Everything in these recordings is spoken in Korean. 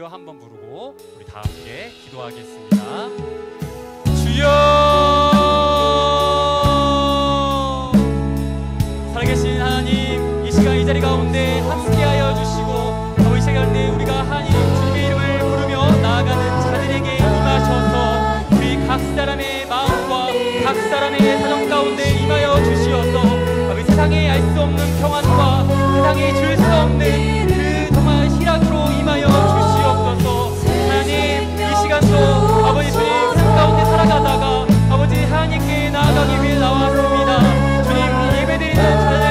한번 부르고 우리 다 함께 기도하겠습니다. 주여, 살아계신 하나님, 이 시간 이 자리 가운데 함께하여 주시고 이 시간 가운데 우리가 하나님 주님의 이름을 부르며 나아가는 자들에게 임하셔서 우리 각 사람의 마음과 각 사람의 사정 가운데 임하여 주시어서 이 세상에 알 수 없는 평안과 세상에 줄 수 없는 그 정말 희락으로 임하여 주시옵소서. 하나님, 이 시간도 아버지 주님 삶 가운데 살아가다가 아버지 하나님께 나아가기 위해 나왔습니다. 주님, 예배드리는 자들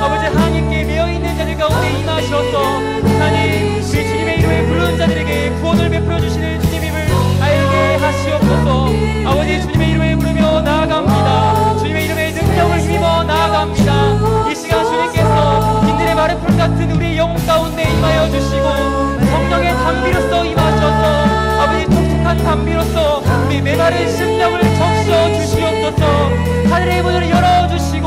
아버지 하나님께 매여있는 자들 가운데 임하셔서 하나님 우리 주님의 이름을 부르는 자들에게 구원을 베풀어 주시는 주님임을 알게 하시옵소서. 아버지 주님의 이름을 부르며 나아갑니다. 주님의 이름의 능력을 힘입어 나아갑니다. 이 시간 주님께서 빈들의 마른 풀 같은 우리 영혼 가운데 임하여 주시고 성령의 담비로서 임하셔서 아버지 촉촉한 담비로서 우리 메마른 심령을 적셔 주시옵소서. 하늘의 문을 열어주시고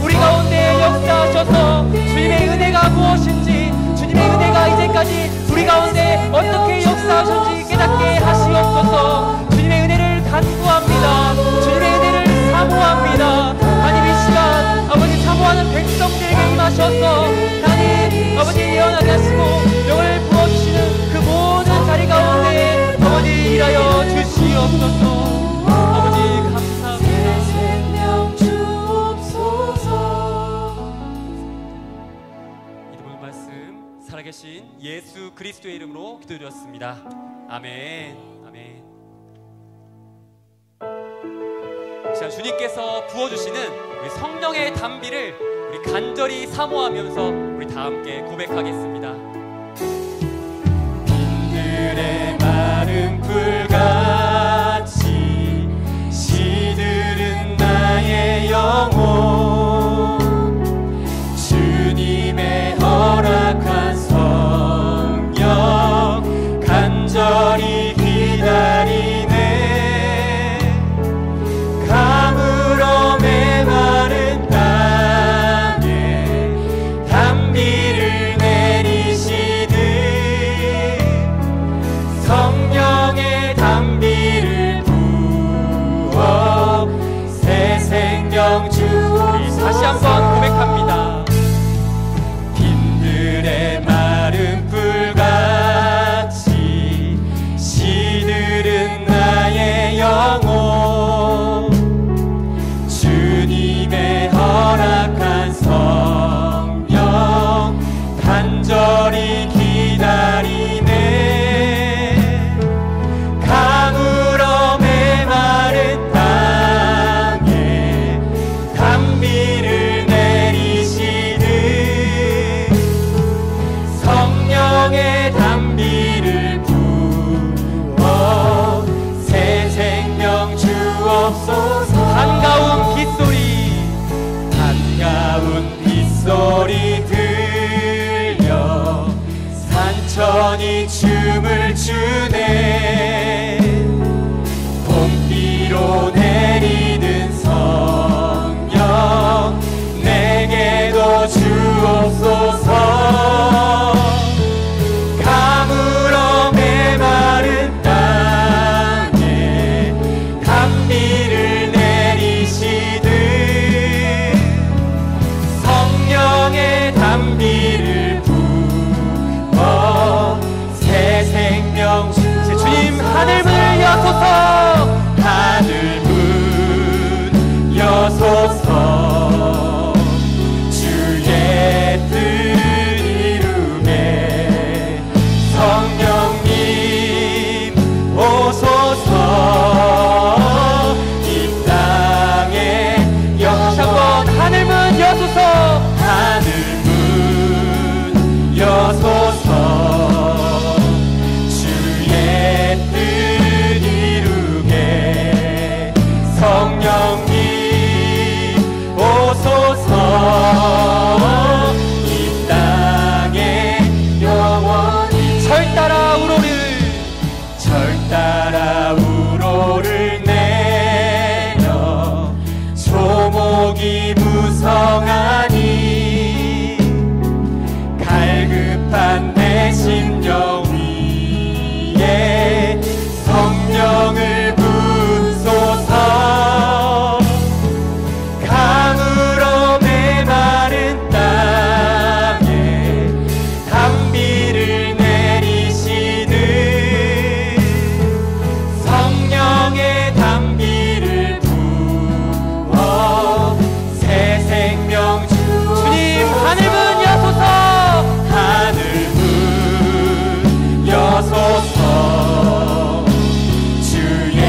우리 가운데 역사하셔서 주님의 은혜가 무엇인지, 주님의 은혜가 이제까지 우리 가운데 어떻게 역사하셨는지 깨닫게 하시옵소서. 주님의 은혜를 간구합니다. 주님의 은혜를 사모합니다. 하나님, 이 시간 아버지 사모하는 백성들에게 임하셔서 하나님 아버지 예언하게 하시고 영을 부어주시는 그 모든 자리 가운데 아버지 일하여 주시옵소서. 아버지 감사합니다. 생명 주옵소서. 이번 말씀 살아계신 예수 그리스도의 이름으로 기도드렸습니다. 아멘. 아멘. 자, 주님께서 부어주시는 우리 성령의 담비를 우리 간절히 사모하면서 우리 다 함께 고백하겠습니다. 빈들의 마른 풀같이 시들은 나의 영혼, 주님의 허락한 성령 간절히 기다리네. 가물어 메마른 땅에 담비를 내리시듯 성령의 담비를 부어 새 생명 주옵소서. 다시 한번 고백합니다. 빈들의 마른 풀같이 시들은 나의 영혼, 주님의 허락한 성령 간절히 기다리네. 가물어 메마른 땅에 담비를 내리시듯 성령의 담비를 부어 새 생명 주옵소서. 반가운 빗소리, 반가운 빗소리 들려 산천이 춤을 추네. 봄비로 내리는 성령 내게도 주옵소서. 가물어 메마른 땅에 담비를 내리시듯 성령의 담비를 부어 새 생명 주님, 하늘문을 여소서. 하늘문 여소서. 주의 뜻 이루게 성령님 오소서. 이 땅에 다시 한번 하늘문 여소서. 하늘문 여소서. 주의 뜻 이루게 하소서. 주의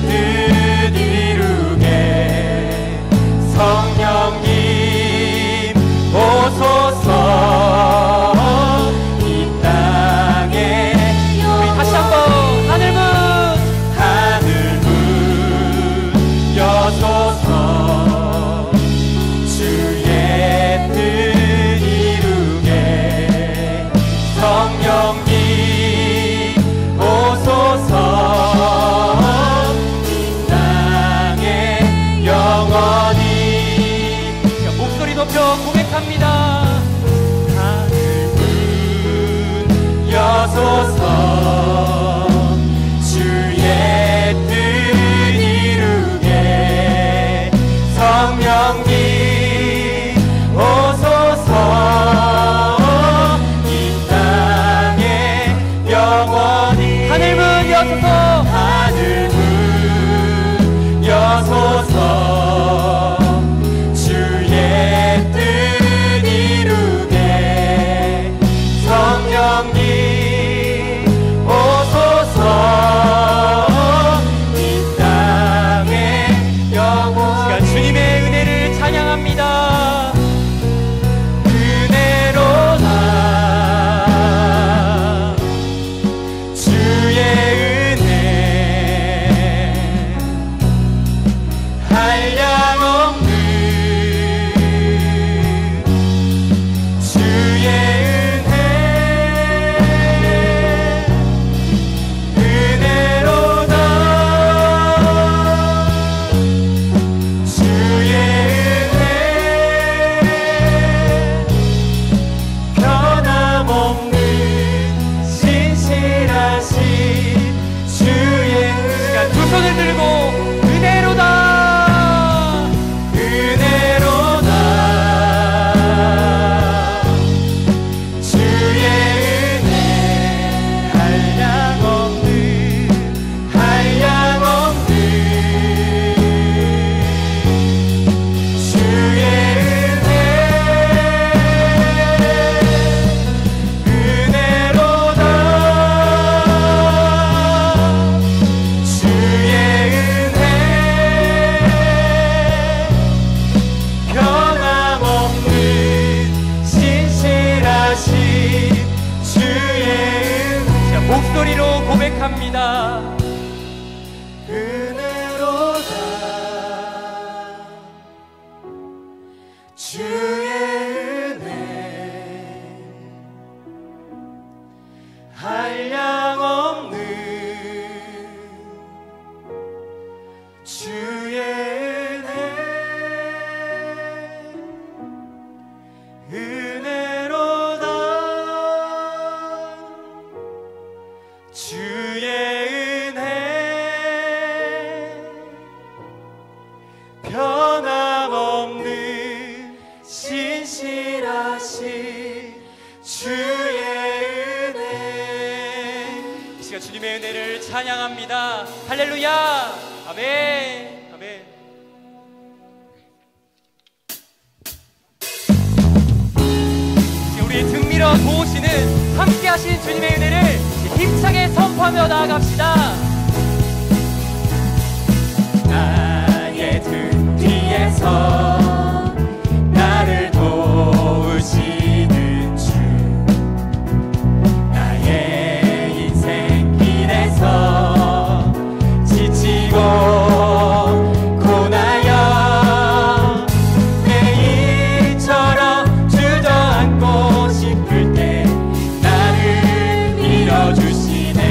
뜻 이루게 성령님 오소서. 이 땅에 우리 다시 한번 하늘 문 여소서. 주의 뜻 이루게 성령님 오소서. 이 땅에 영원히 목소리 높여 고백합니다. 하늘 문 여소서. 주의 뜻 이루게 성령님 오소서. 이 땅에 영원히 하늘 문 여소서. 하늘 문 여소서. 주의 뜻 이루게 성령님 오소서. 이 땅에 영원히 주님의 은혜를 찬양합니다. 은혜로다 주의 은혜 한량없는 주의 은혜. 은혜로다 주의 은혜 변함없는 신실하신 주의 은혜. 두 손을 들고 은혜로다 은혜로다 주의 은혜 한량없는 한량없는 주의 은혜. 은혜로다 주의 은혜 변함없는 신실하신 주의 은혜. 목소리로 고백합니다. 은혜로다 주의 은혜 한량없는 주의 은혜. 은혜로다 주의 은혜 변함없는 신실하신 주의 은혜. 이 시간 주님의 은혜를 찬양합니다. 할렐루야. 아멘. 아멘. 우리 등밀어 도우시는 함께 하신 주님의 은혜를 힘차게 선포하며 나아갑시다. 나의 등 뒤에서 나를 도우시는 주. 나의 인생 길에서 지치고 고나여 매일처럼 주저앉고 싶을 때 나를 밀어주시네.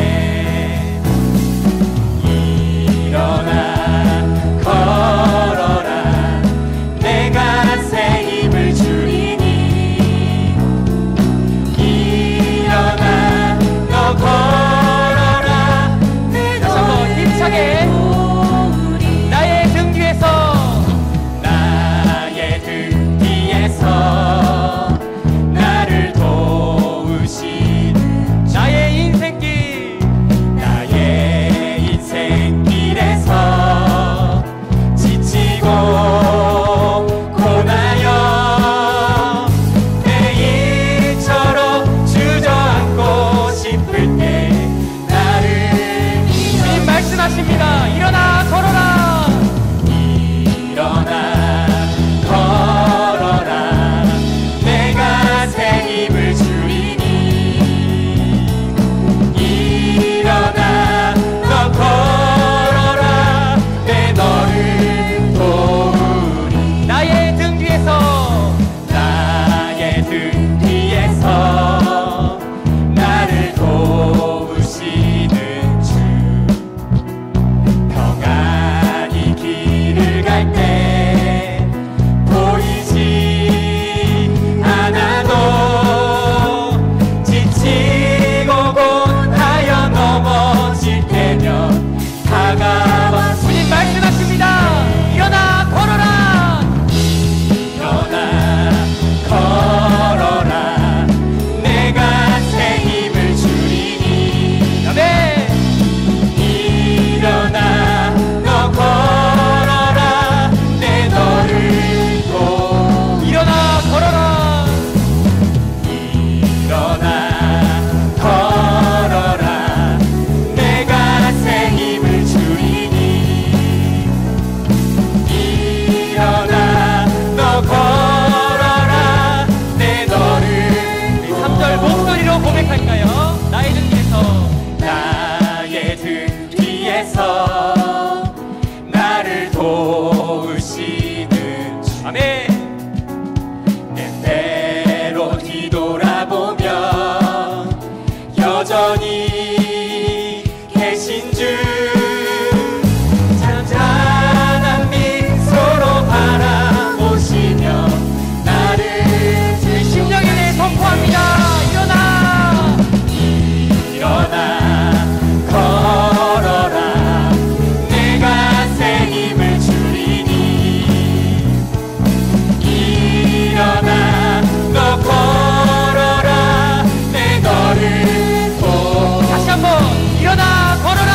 말씀하십니다. 일어나 걸어라. 일어나 걸어라. 내가 새 힘을 주리니. 일어나 너 걸어라. 내 너를 도우리. 나의 등 뒤에서 나의 등 뒤에서 나를 도우시는 주. 평안히 길을 갈 때 보이지 않아도 지치고 곧하여 넘어질 때면 다가와 주님 말씀하십니다. 일어나 걸어라. 일어나 걸어라. 내가 새 힘을 주리니. 아멘. 일어나 너 걸어라. 내 너를 도. 일어나 걸어라. 일어나 걸어라. 내가 새 힘을 주리니. 일어나 너 걸어라. 내 너를 우리 3절 목소리로 고백할까요? 나의 등 뒤에서 나의 등 뒤에서 나를 도우시는 주. 아멘. 때때로 뒤돌아보면 여전히 계신 주. 잔잔한 미소로 바라보시며 나를 우리 심령에 대해 선포합니다. 일어나. 일어나 걸어라. 내가 새 힘을 주리니. 일어나 너 걸어라. 내 너를 도. 다시 한번 일어나 걸어라.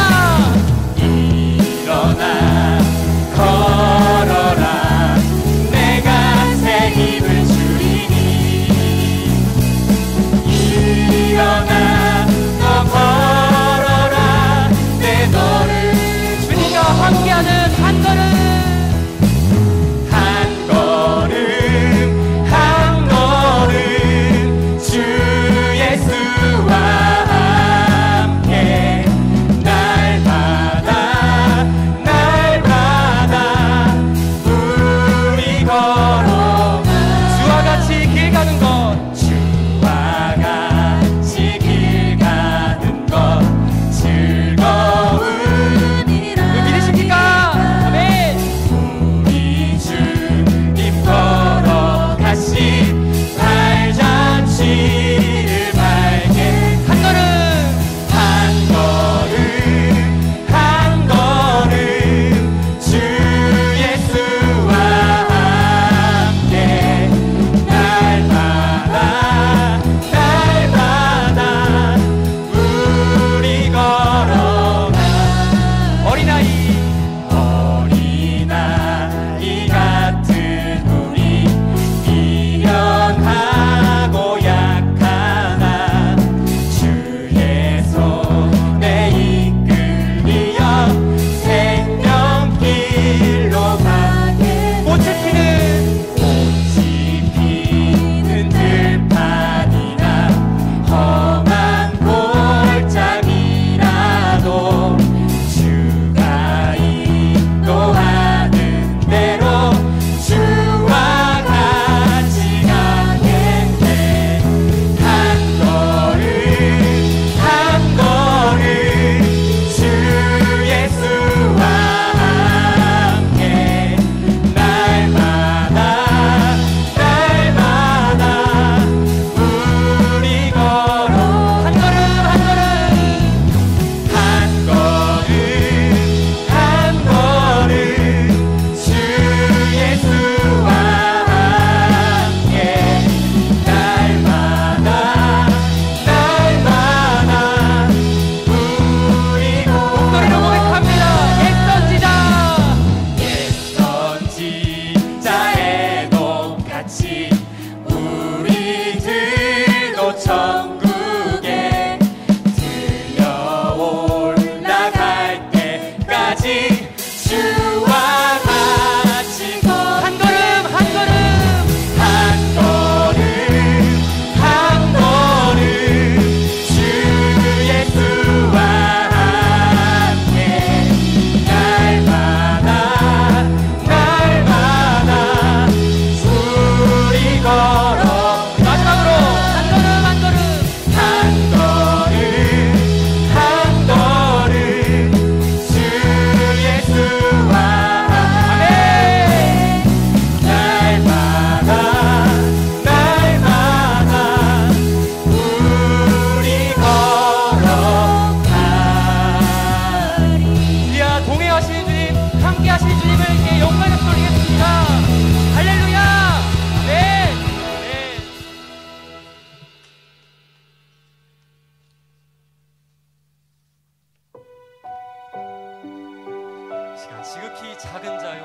지극히 작은 자요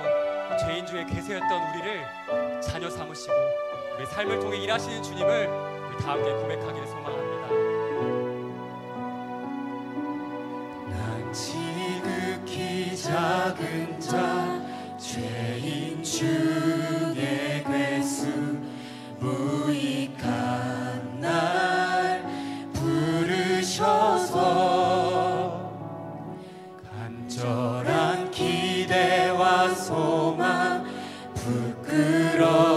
죄인 중에 괴세였던 우리를 자녀 삼으시고 우리 삶을 통해 일하시는 주님을 우리 다 함께 고백하기를 소망합니다. 난 지극히 작은 자 죄인 중에 괴수 무익한 날 부르셔서 간절한 기대와 소망 부끄럽지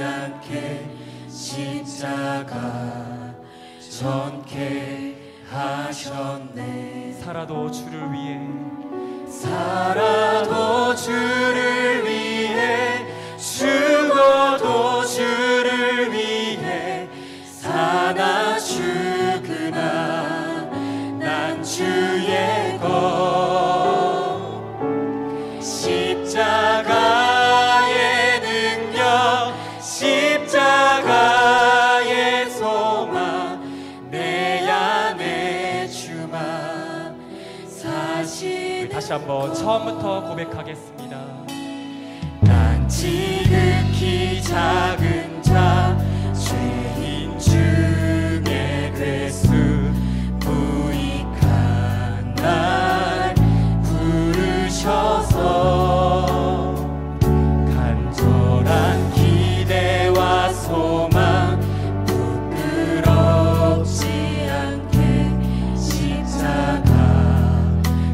않게 십자가 전케 하셨네. 살아도 주를 위해 살아도 주를 위해 죽어도 주를 위해 사나 죽으나 난 주의 것 십자가의 능력 십자가의 소망 내 안에 주만 사실 다시 한번 처음부터 고백하겠습니다. 난 지극히 작은 자 죄인 중에 괴수 무익한 날 부르셔서 간절한 기대와 소망 부끄럽지 않게 십자가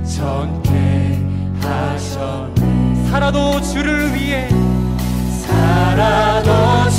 전케 하셨네. 살아도 주를 위해 살아도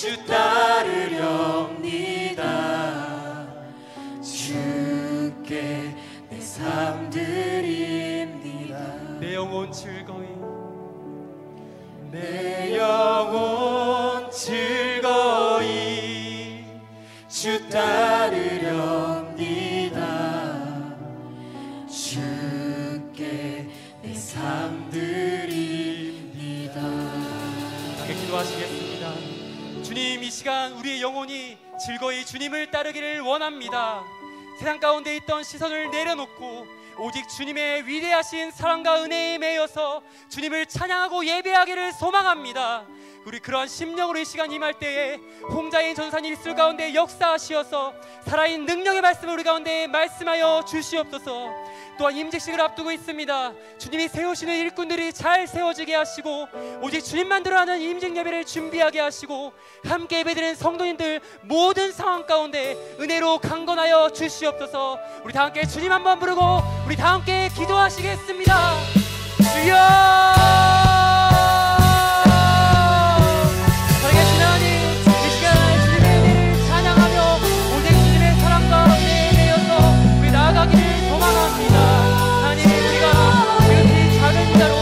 주 따르렵니다. 주께 내 삶 드립니다. 내 영혼 즐거이, 내 영혼 즐거이 주 따르렵니다. 주께 내 삶 드립니다. 함께 기도하시겠습니다. 주님, 이 시간 우리의 영혼이 즐거이 주님을 따르기를 원합니다. 세상 가운데 있던 시선을 내려놓고 오직 주님의 위대하신 사랑과 은혜에 매여서 주님을 찬양하고 예배하기를 소망합니다. 우리 그러한 심령으로 이 시간 임할 때에 홍자인 전사님 입술 가운데 역사하시어서 살아있는 능력의 말씀을 우리 가운데 말씀하여 주시옵소서. 또한 임직식을 앞두고 있습니다. 주님이 세우시는 일꾼들이 잘 세워지게 하시고 오직 주님만대로 하는 임직 예배를 준비하게 하시고 함께 예배드리는 성도님들 모든 상황 가운데 은혜로 강건하여 주시옵소서. 우리 다 함께 주님 한번 부르고 우리 다 함께 기도하시겠습니다. 주여! 살아계신 하나님, 이 시간 주님의 은혜를 찬양하며 오직 주님의 사랑과 은혜에 대해서 우리 나아가기를 소망합니다. 하나님, 우리가 지극히 작은 자로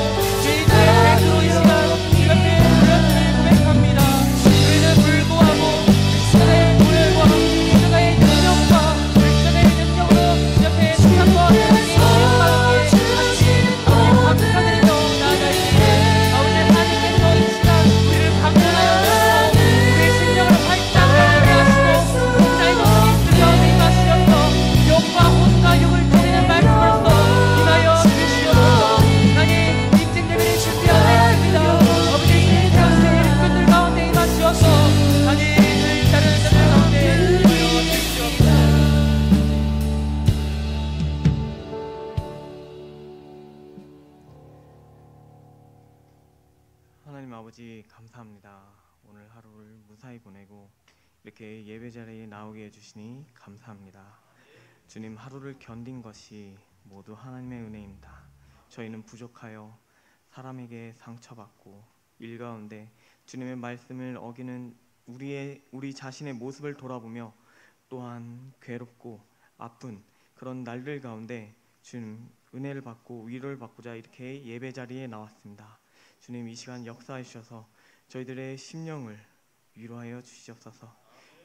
죄인의 죄수로 이 시간 주님 앞에 돌려드릴 고백합니다. 우리는 불구하고 십자가의 보혈과 십자가의 능력과 십자가의 능력으로 주님 앞에 찬양과 찬양이 함께 하시니 감사드리며 나아갈때 아버지 하나님께서 이 시간 우리를 강건하여 주시고 우리의 심령을 활짝 열게 하시고 혼자의 모습이 들려오게 하시어서 영과 혼과 육을 드리는 말씀으로써 임하여 주시옵소서. 하나님, 임직 예배를 준비하겠습니다. 아버지 세우시는 일꾼들 가운데 임하시어서 하나님 을 따르는 자들 가운데 임하여 주시옵소서. 하나님 아버지 감사합니다. 오늘 하루를 무사히 보내고 이렇게 예배 자리에 나오게 해주시니 감사합니다. 주님, 하루를 견딘 것이 모두 하나님의 은혜입니다. 저희는 부족하여 사람에게 상처받고 일 가운데 주님의 말씀을 어기는 우리 자신의 모습을 돌아보며 또한 괴롭고 아픈 그런 날들 가운데 주님 은혜를 받고 위로를 받고자 이렇게 예배 자리에 나왔습니다. 주님, 이 시간 역사해 주셔서 저희들의 심령을 위로하여 주시옵소서.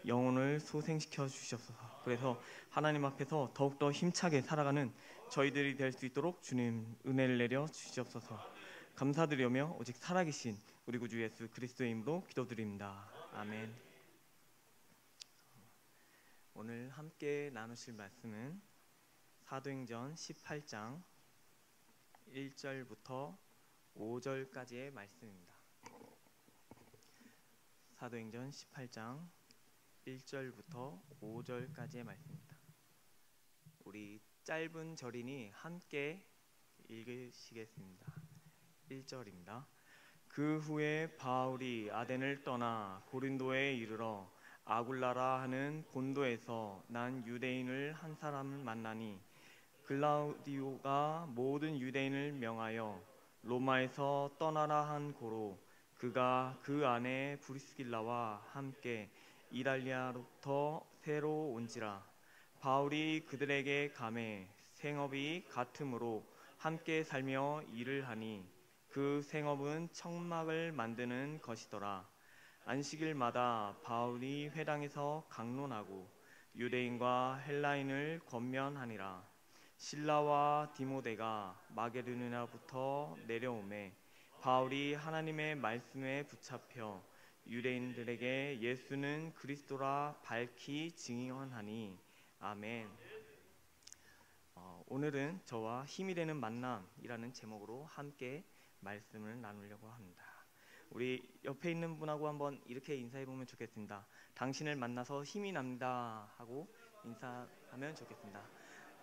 영혼을 소생시켜 주시옵소서. 그래서 하나님 앞에서 더욱더 힘차게 살아가는 저희들이 될 수 있도록 주님 은혜를 내려 주시옵소서. 감사드리며 오직 살아계신 우리 구주 예수 그리스도의 이름으로 기도드립니다. 아멘. 오늘 함께 나누실 말씀은 사도행전 18장 1절부터 5절까지의 말씀입니다. 사도행전 18장 1절부터 5절까지의 말씀입니다. 우리 짧은 절이니 함께 읽으시겠습니다. 1절입니다. 그 후에 바울이 아덴을 떠나 고린도에 이르러 아굴라라 하는 본도에서 난 유대인을 한 사람을 만나니 글라우디오가 모든 유대인을 명하여 로마에서 떠나라 한 고로 그가 그 안에 브리스길라와 함께 이달리아로부터 새로 온지라. 바울이 그들에게 감해 생업이 같으므로 함께 살며 일을 하니 그 생업은 청막을 만드는 것이더라. 안식일마다 바울이 회당에서 강론하고 유대인과 헬라인을 권면하니라. 실라와 디모데가 마게도냐로부터 내려오매 바울이 하나님의 말씀에 붙잡혀 유대인들에게 예수는 그리스도라 밝히 증언하니 아멘. 오늘은 저와 힘이 되는 만남이라는 제목으로 함께 말씀을 나누려고 합니다. 우리 옆에 있는 분하고 한번 이렇게 인사해 보면 좋겠습니다. 당신을 만나서 힘이 납니다 하고 인사하면 좋겠습니다.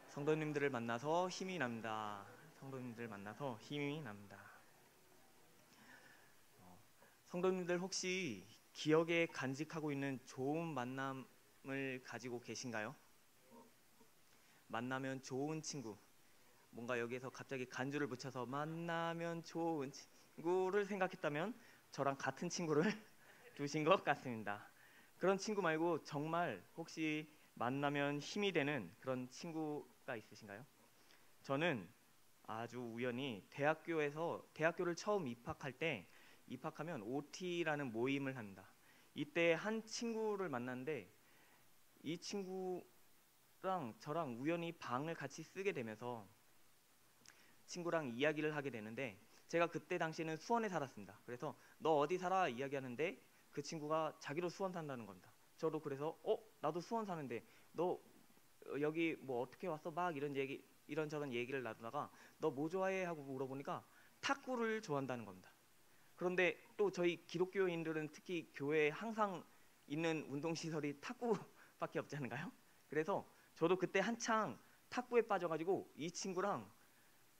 성도님들을 만나서 힘이 납니다. 성도님들 만나서 힘이 납니다. 성도님들 혹시 기억에 간직하고 있는 좋은 만남을 가지고 계신가요? 만나면 좋은 친구, 뭔가 여기에서 갑자기 간주를 붙여서 만나면 좋은 친구를 생각했다면 저랑 같은 친구를 두신 것 같습니다. 그런 친구 말고 정말 혹시 만나면 힘이 되는 그런 친구가 있으신가요? 저는 아주 우연히 대학교를 처음 입학하면 OT라는 모임을 합니다. 이때 한 친구를 만났는데 이 친구랑 저랑 우연히 방을 같이 쓰게 되면서 친구랑 이야기를 하게 되는데, 제가 그때 당시에는 수원에 살았습니다. 그래서 너 어디 살아? 이야기하는데 그 친구가 자기도 수원 산다는 겁니다. 저도 그래서 나도 수원 사는데 너 여기 뭐 어떻게 왔어? 막 이런저런 얘기를 나누다가 너 뭐 좋아해? 하고 물어보니까 탁구를 좋아한다는 겁니다. 그런데 또 저희 기독교인들은 특히 교회에 항상 있는 운동시설이 탁구밖에 없지 않은가요? 그래서 저도 그때 한창 탁구에 빠져가지고 이 친구랑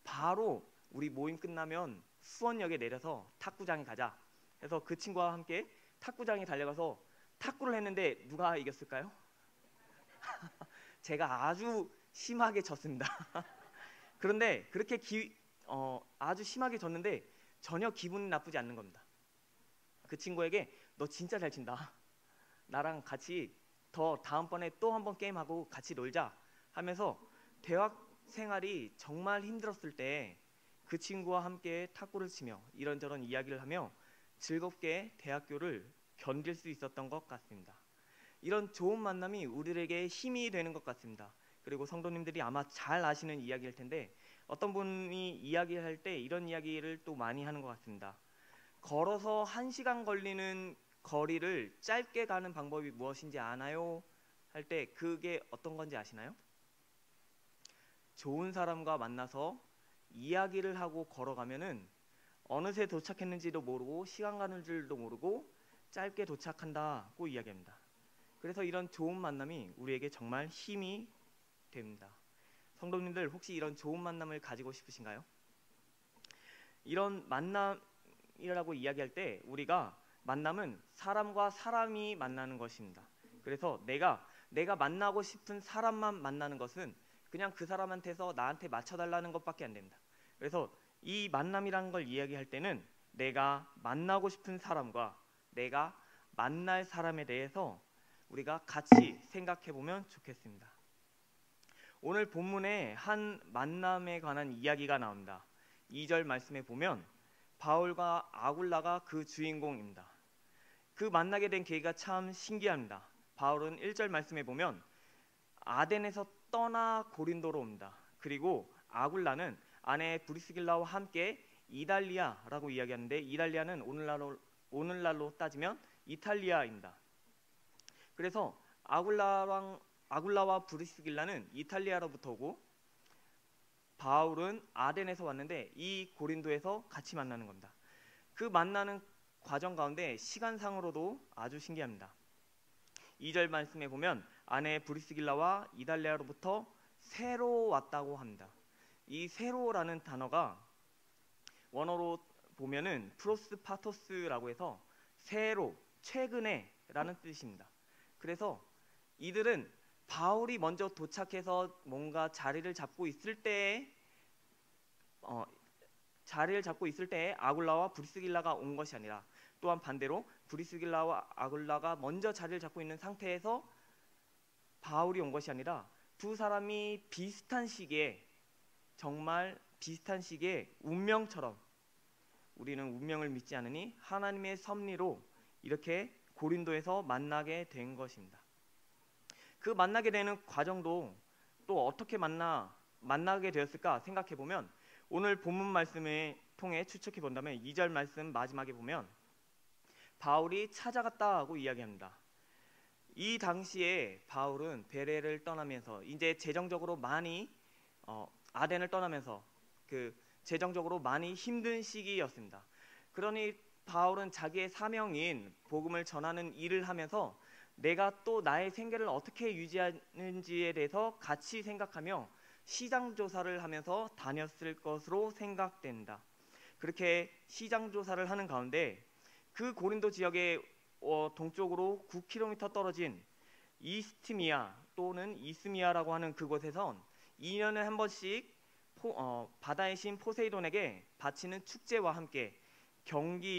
바로 우리 모임 끝나면 수원역에 내려서 탁구장에 가자 해서 그 친구와 함께 탁구장에 달려가서 탁구를 했는데 누가 이겼을까요? 제가 아주 심하게 졌습니다. 그런데 그렇게 아주 심하게 졌는데 전혀 기분이 나쁘지 않는 겁니다. 그 친구에게 너 진짜 잘 친다, 나랑 같이 더 다음번에 또 한번 게임하고 같이 놀자 하면서 대학 생활이 정말 힘들었을 때 그 친구와 함께 탁구를 치며 이런저런 이야기를 하며 즐겁게 대학교를 견딜 수 있었던 것 같습니다. 이런 좋은 만남이 우리에게 힘이 되는 것 같습니다. 그리고 성도님들이 아마 잘 아시는 이야기일 텐데 어떤 분이 이야기할 때 이런 이야기를 또 많이 하는 것 같습니다. 걸어서 1시간 걸리는 거리를 짧게 가는 방법이 무엇인지 아나요? 할 때 그게 어떤 건지 아시나요? 좋은 사람과 만나서 이야기를 하고 걸어가면은 어느새 도착했는지도 모르고 시간 가는 줄도 모르고 짧게 도착한다고 이야기합니다. 그래서 이런 좋은 만남이 우리에게 정말 힘이 됩니다. 성도님들 혹시 이런 좋은 만남을 가지고 싶으신가요? 이런 만남이라고 이야기할 때 우리가 만남은 사람과 사람이 만나는 것입니다. 그래서 내가 만나고 싶은 사람만 만나는 것은 그냥 그 사람한테서 나한테 맞춰달라는 것밖에 안 됩니다. 그래서 이 만남이라는 걸 이야기할 때는 내가 만나고 싶은 사람과 내가 만날 사람에 대해서 우리가 같이 생각해 보면 좋겠습니다. 오늘 본문에 한 만남에 관한 이야기가 나옵니다. 2절 말씀에 보면 바울과 아굴라가 그 주인공입니다. 그 만나게 된 계기가 참 신기합니다. 바울은 1절 말씀에 보면 아덴에서 떠나 고린도로 옵니다. 그리고 아굴라는 아내 브리스길라와 함께 이달리아라고 이야기하는데 이달리아는 오늘날로 따지면 이탈리아입니다. 그래서 아굴라와 브리스길라는 이탈리아로부터 오고 바울은 아덴에서 왔는데 이 고린도에서 같이 만나는 겁니다. 그 만나는 과정 가운데 시간상으로도 아주 신기합니다. 2절 말씀에 보면 아내 브리스길라와 이달리아로부터 새로 왔다고 합니다. 이 새로라는 단어가 원어로 보면은 프로스파토스라고 해서 새로, 최근에 라는 뜻입니다. 그래서 이들은 바울이 먼저 도착해서 뭔가 자리를 잡고 있을 때에 아굴라와 브리스길라가 온 것이 아니라 또한 반대로 브리스길라와 아굴라가 먼저 자리를 잡고 있는 상태에서 바울이 온 것이 아니라 두 사람이 정말 비슷한 시기에 운명처럼 우리는 운명을 믿지 않으니 하나님의 섭리로 이렇게 고린도에서 만나게 된 것입니다. 그 만나게 되는 과정도 또 어떻게 만나게 되었을까 생각해 보면 오늘 본문 말씀을 통해 추측해 본다면 2절 말씀 마지막에 보면 바울이 찾아갔다고 이야기합니다. 이 당시에 바울은 베레를 떠나면서 이제 재정적으로 많이 아덴을 떠나면서 재정적으로 많이 힘든 시기였습니다. 그러니 바울은 자기의 사명인 복음을 전하는 일을 하면서 내가 또 나의 생계를 어떻게 유지하는지에 대해서 같이 생각하며 시장 조사를 하면서 다녔을 것으로 생각된다. 그렇게 시장 조사를 하는 가운데 그 고린도 지역의 동쪽으로 9km 떨어진 이스트미아 또는 이스미아라고 하는 그곳에선 2년에 한 번씩 바다의 신 포세이돈에게 바치는 축제와 함께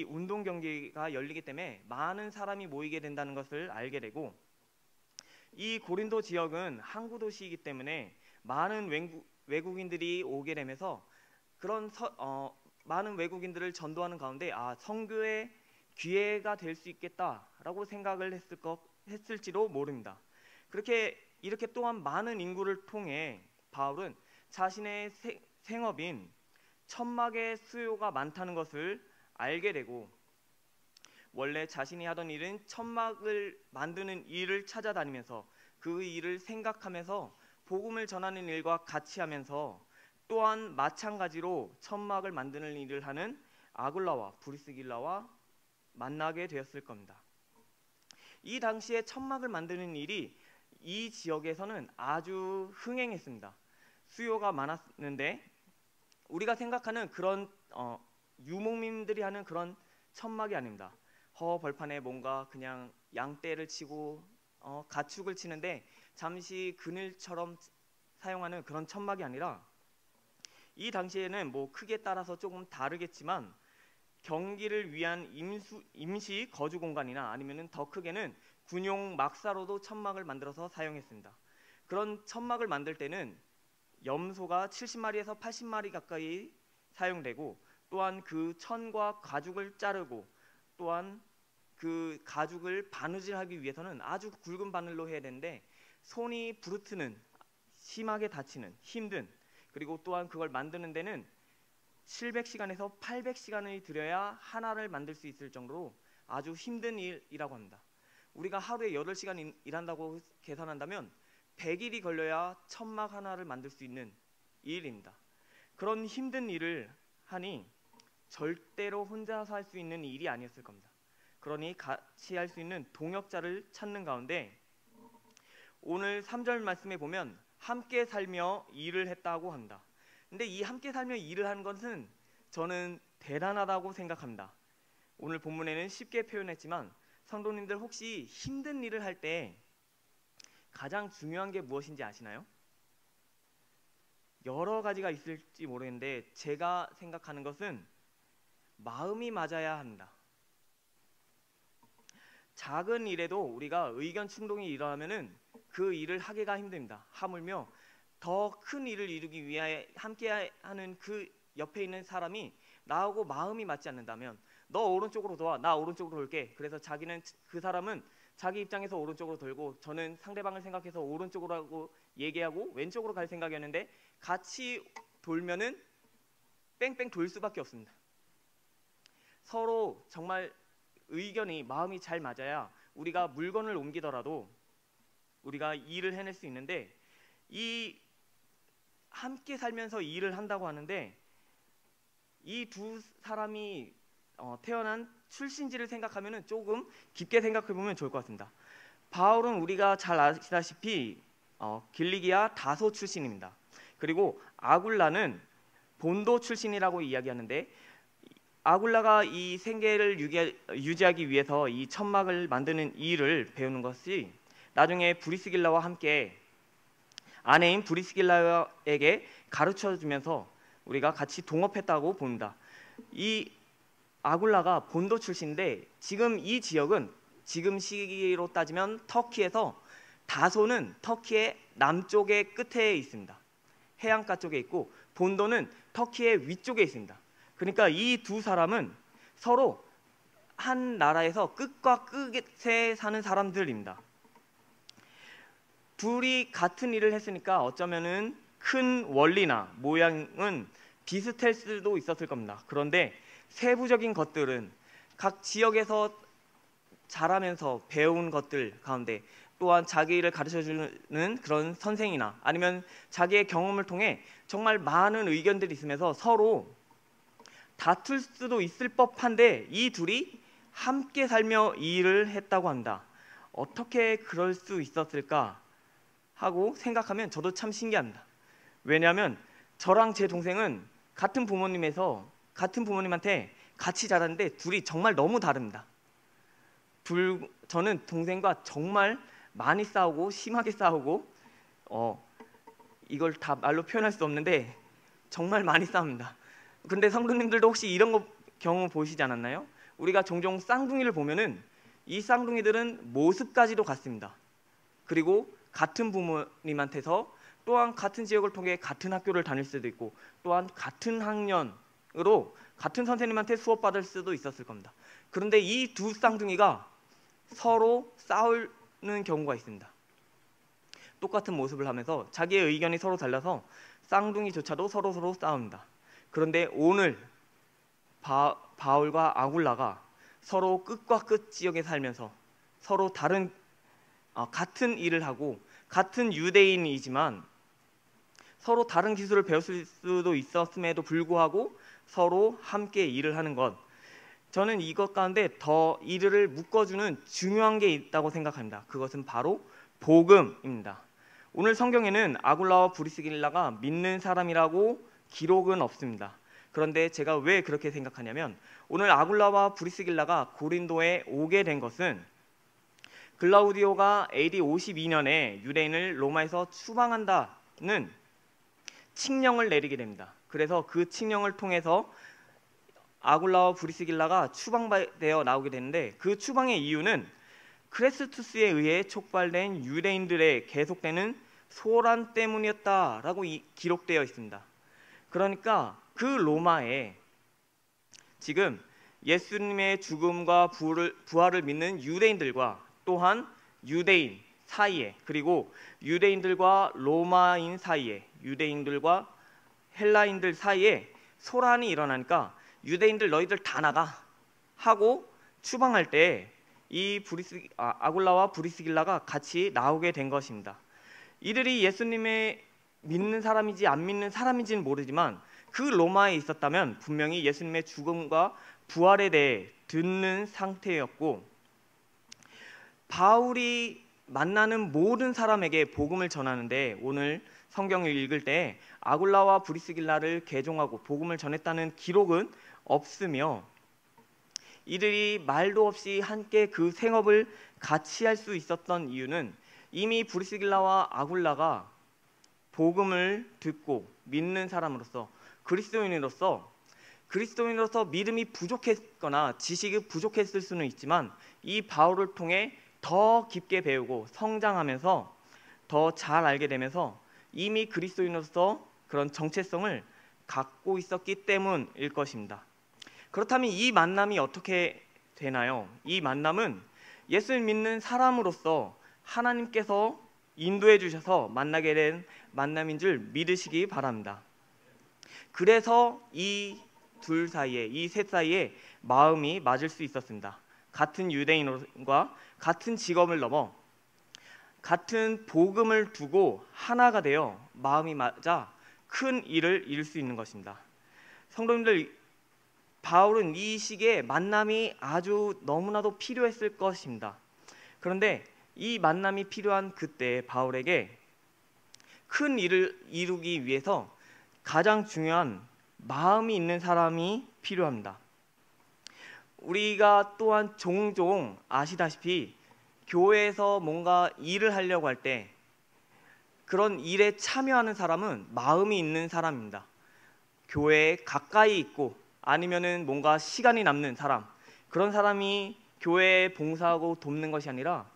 운동 경기가 열리기 때문에 많은 사람이 모이게 된다는 것을 알게 되고, 이 고린도 지역은 항구 도시이기 때문에 많은 외국인들이 오게 되면서 그런 많은 외국인들을 전도하는 가운데 선교의 기회가 될 수 있겠다라고 생각을 했을지도 모릅니다. 이렇게 또한 많은 인구를 통해 바울은 자신의 생업인 천막의 수요가 많다는 것을 알게 되고, 원래 자신이 하던 일은 천막을 만드는 일을 찾아다니면서 그 일을 생각하면서 복음을 전하는 일과 같이 하면서 또한 마찬가지로 천막을 만드는 일을 하는 아굴라와 브리스길라와 만나게 되었을 겁니다. 이 당시에 천막을 만드는 일이 이 지역에서는 아주 흥행했습니다. 수요가 많았는데 우리가 생각하는 그런 유목민들이 하는 그런 천막이 아닙니다. 벌판에 뭔가 그냥 양떼를 치고 가축을 치는데 잠시 그늘처럼 사용하는 그런 천막이 아니라, 이 당시에는 뭐 크기에 따라서 조금 다르겠지만 경기를 위한 임시 거주 공간이나 아니면은 더 크게는 군용 막사로도 천막을 만들어서 사용했습니다. 그런 천막을 만들 때는 염소가 70마리에서 80마리 가까이 사용되고, 또한 그 천과 가죽을 자르고, 또한 그 가죽을 바느질하기 위해서는 아주 굵은 바늘로 해야 되는데 손이 부르트는, 심하게 다치는, 힘든, 그리고 또한 그걸 만드는 데는 700시간에서 800시간이 들여야 하나를 만들 수 있을 정도로 아주 힘든 일이라고 합니다. 우리가 하루에 8시간 일한다고 계산한다면 100일이 걸려야 천막 하나를 만들 수 있는 일입니다. 그런 힘든 일을 하니 절대로 혼자서 할 수 있는 일이 아니었을 겁니다. 그러니 같이 할 수 있는 동역자를 찾는 가운데 오늘 3절 말씀에 보면 함께 살며 일을 했다고 합니다. 근데 이 함께 살며 일을 하는 것은 저는 대단하다고 생각합니다. 오늘 본문에는 쉽게 표현했지만 성도님들 혹시 힘든 일을 할 때 가장 중요한 게 무엇인지 아시나요? 여러 가지가 있을지 모르겠는데 제가 생각하는 것은 마음이 맞아야 합니다. 작은 일에도 우리가 의견 충돌이 일어나면은 그 일을 하기가 힘듭니다. 하물며 더 큰 일을 이루기 위해 함께하는 그 옆에 있는 사람이 나하고 마음이 맞지 않는다면, 너 오른쪽으로 도와, 나 오른쪽으로 돌게. 그래서 그 사람은 자기 입장에서 오른쪽으로 돌고 저는 상대방을 생각해서 오른쪽으로 하고 얘기하고 왼쪽으로 갈 생각이었는데 같이 돌면은 뺑뺑 돌 수밖에 없습니다. 서로 정말 의견이, 마음이 잘 맞아야 우리가 물건을 옮기더라도 우리가 일을 해낼 수 있는데, 이 함께 살면서 일을 한다고 하는데 이 두 사람이 태어난 출신지를 생각하면 조금 깊게 생각해 보면 좋을 것 같습니다. 바울은 우리가 잘 아시다시피 길리기아 다소 출신입니다. 그리고 아굴라는 본도 출신이라고 이야기하는데, 아굴라가 이 생계를 유지하기 위해서 이 천막을 만드는 일을 배우는 것이 나중에 브리스길라와 함께 아내인 브리스길라에게 가르쳐주면서 우리가 같이 동업했다고 봅니다. 이 아굴라가 본도 출신인데 지금 이 지역은 지금 시기로 따지면 터키에서, 다소는 터키의 남쪽의 끝에 있습니다. 해안가 쪽에 있고 본도는 터키의 위쪽에 있습니다. 그러니까 이 두 사람은 서로 한 나라에서 끝과 끝에 사는 사람들입니다. 둘이 같은 일을 했으니까 어쩌면은 큰 원리나 모양은 비슷할 수도 있었을 겁니다. 그런데 세부적인 것들은 각 지역에서 자라면서 배운 것들 가운데, 또한 자기 일을 가르쳐주는 그런 선생이나 아니면 자기의 경험을 통해 정말 많은 의견들이 있으면서 서로 다툴 수도 있을 법한데 이 둘이 함께 살며 일을 했다고 한다. 어떻게 그럴 수 있었을까 하고 생각하면 저도 참 신기합니다. 왜냐하면 저랑 제 동생은 같은 부모님한테 같이 자랐는데 둘이 정말 너무 다릅니다. 저는 동생과 정말 많이 싸우고 심하게 싸우고 이걸 다 말로 표현할 수 없는데 정말 많이 싸웁니다. 근데 성도님들도 혹시 이런 거 경우 보시지 않았나요? 우리가 종종 쌍둥이를 보면은 이 쌍둥이들은 모습까지도 같습니다. 그리고 같은 부모님한테서 또한 같은 지역을 통해 같은 학교를 다닐 수도 있고 또한 같은 학년으로 같은 선생님한테 수업받을 수도 있었을 겁니다. 그런데 이 두 쌍둥이가 서로 싸우는 경우가 있습니다. 똑같은 모습을 하면서 자기의 의견이 서로 달라서 쌍둥이조차도 서로 싸웁니다. 그런데 오늘 바울과 아굴라가 서로 끝과 끝 지역에 살면서 서로 같은 일을 하고 같은 유대인이지만 서로 다른 기술을 배웠을 수도 있었음에도 불구하고 서로 함께 일을 하는 것, 저는 이것 가운데 더 이들을 묶어주는 중요한 게 있다고 생각합니다. 그것은 바로 복음입니다. 오늘 성경에는 아굴라와 브리스길라가 믿는 사람이라고 기록은 없습니다. 그런데 제가 왜 그렇게 생각하냐면 오늘 아굴라와 브리스길라가 고린도에 오게 된 것은 글라우디오가 AD 52년에 유대인을 로마에서 추방한다는 칙령을 내리게 됩니다. 그래서 그 칙령을 통해서 아굴라와 브리스길라가 추방되어 나오게 되는데 그 추방의 이유는 크레스투스에 의해 촉발된 유대인들의 계속되는 소란 때문이었다라고 기록되어 있습니다. 그러니까 그 로마에 지금 예수님의 죽음과 부활을 믿는 유대인들과 또한 유대인 사이에, 그리고 유대인들과 로마인 사이에, 유대인들과 헬라인들 사이에 소란이 일어나니까 유대인들 너희들 다 나가 하고 추방할 때 이 아굴라와 브리스길라가 같이 나오게 된 것입니다. 이들이 예수님의 믿는 사람인지 안 믿는 사람인지는 모르지만 그 로마에 있었다면 분명히 예수님의 죽음과 부활에 대해 듣는 상태였고, 바울이 만나는 모든 사람에게 복음을 전하는데 오늘 성경을 읽을 때 아굴라와 브리스길라를 개종하고 복음을 전했다는 기록은 없으며, 이들이 말도 없이 함께 그 생업을 같이 할 수 있었던 이유는 이미 브리스길라와 아굴라가 복음을 듣고 믿는 사람으로서 그리스도인으로서 믿음이 부족했거나 지식이 부족했을 수는 있지만 이 바울을 통해 더 깊게 배우고 성장하면서 더 잘 알게 되면서 이미 그리스도인으로서 그런 정체성을 갖고 있었기 때문일 것입니다. 그렇다면 이 만남이 어떻게 되나요? 이 만남은 예수를 믿는 사람으로서 하나님께서 인도해 주셔서 만나게 된 만남인 줄 믿으시기 바랍니다. 그래서 이 둘 사이에, 이 셋 사이에 마음이 맞을 수 있었습니다. 같은 유대인과 같은 직업을 넘어 같은 복음을 두고 하나가 되어 마음이 맞아 큰 일을 이룰 수 있는 것입니다. 성도님들, 바울은 이 시기에 만남이 아주 너무나도 필요했을 것입니다. 그런데 이 만남이 필요한 그때 바울에게 큰 일을 이루기 위해서 가장 중요한 마음이 있는 사람이 필요합니다. 우리가 또한 종종 아시다시피 교회에서 뭔가 일을 하려고 할 때 그런 일에 참여하는 사람은 마음이 있는 사람입니다. 교회에 가까이 있고 아니면은 뭔가 시간이 남는 사람, 그런 사람이 교회에 봉사하고 돕는 것이 아니라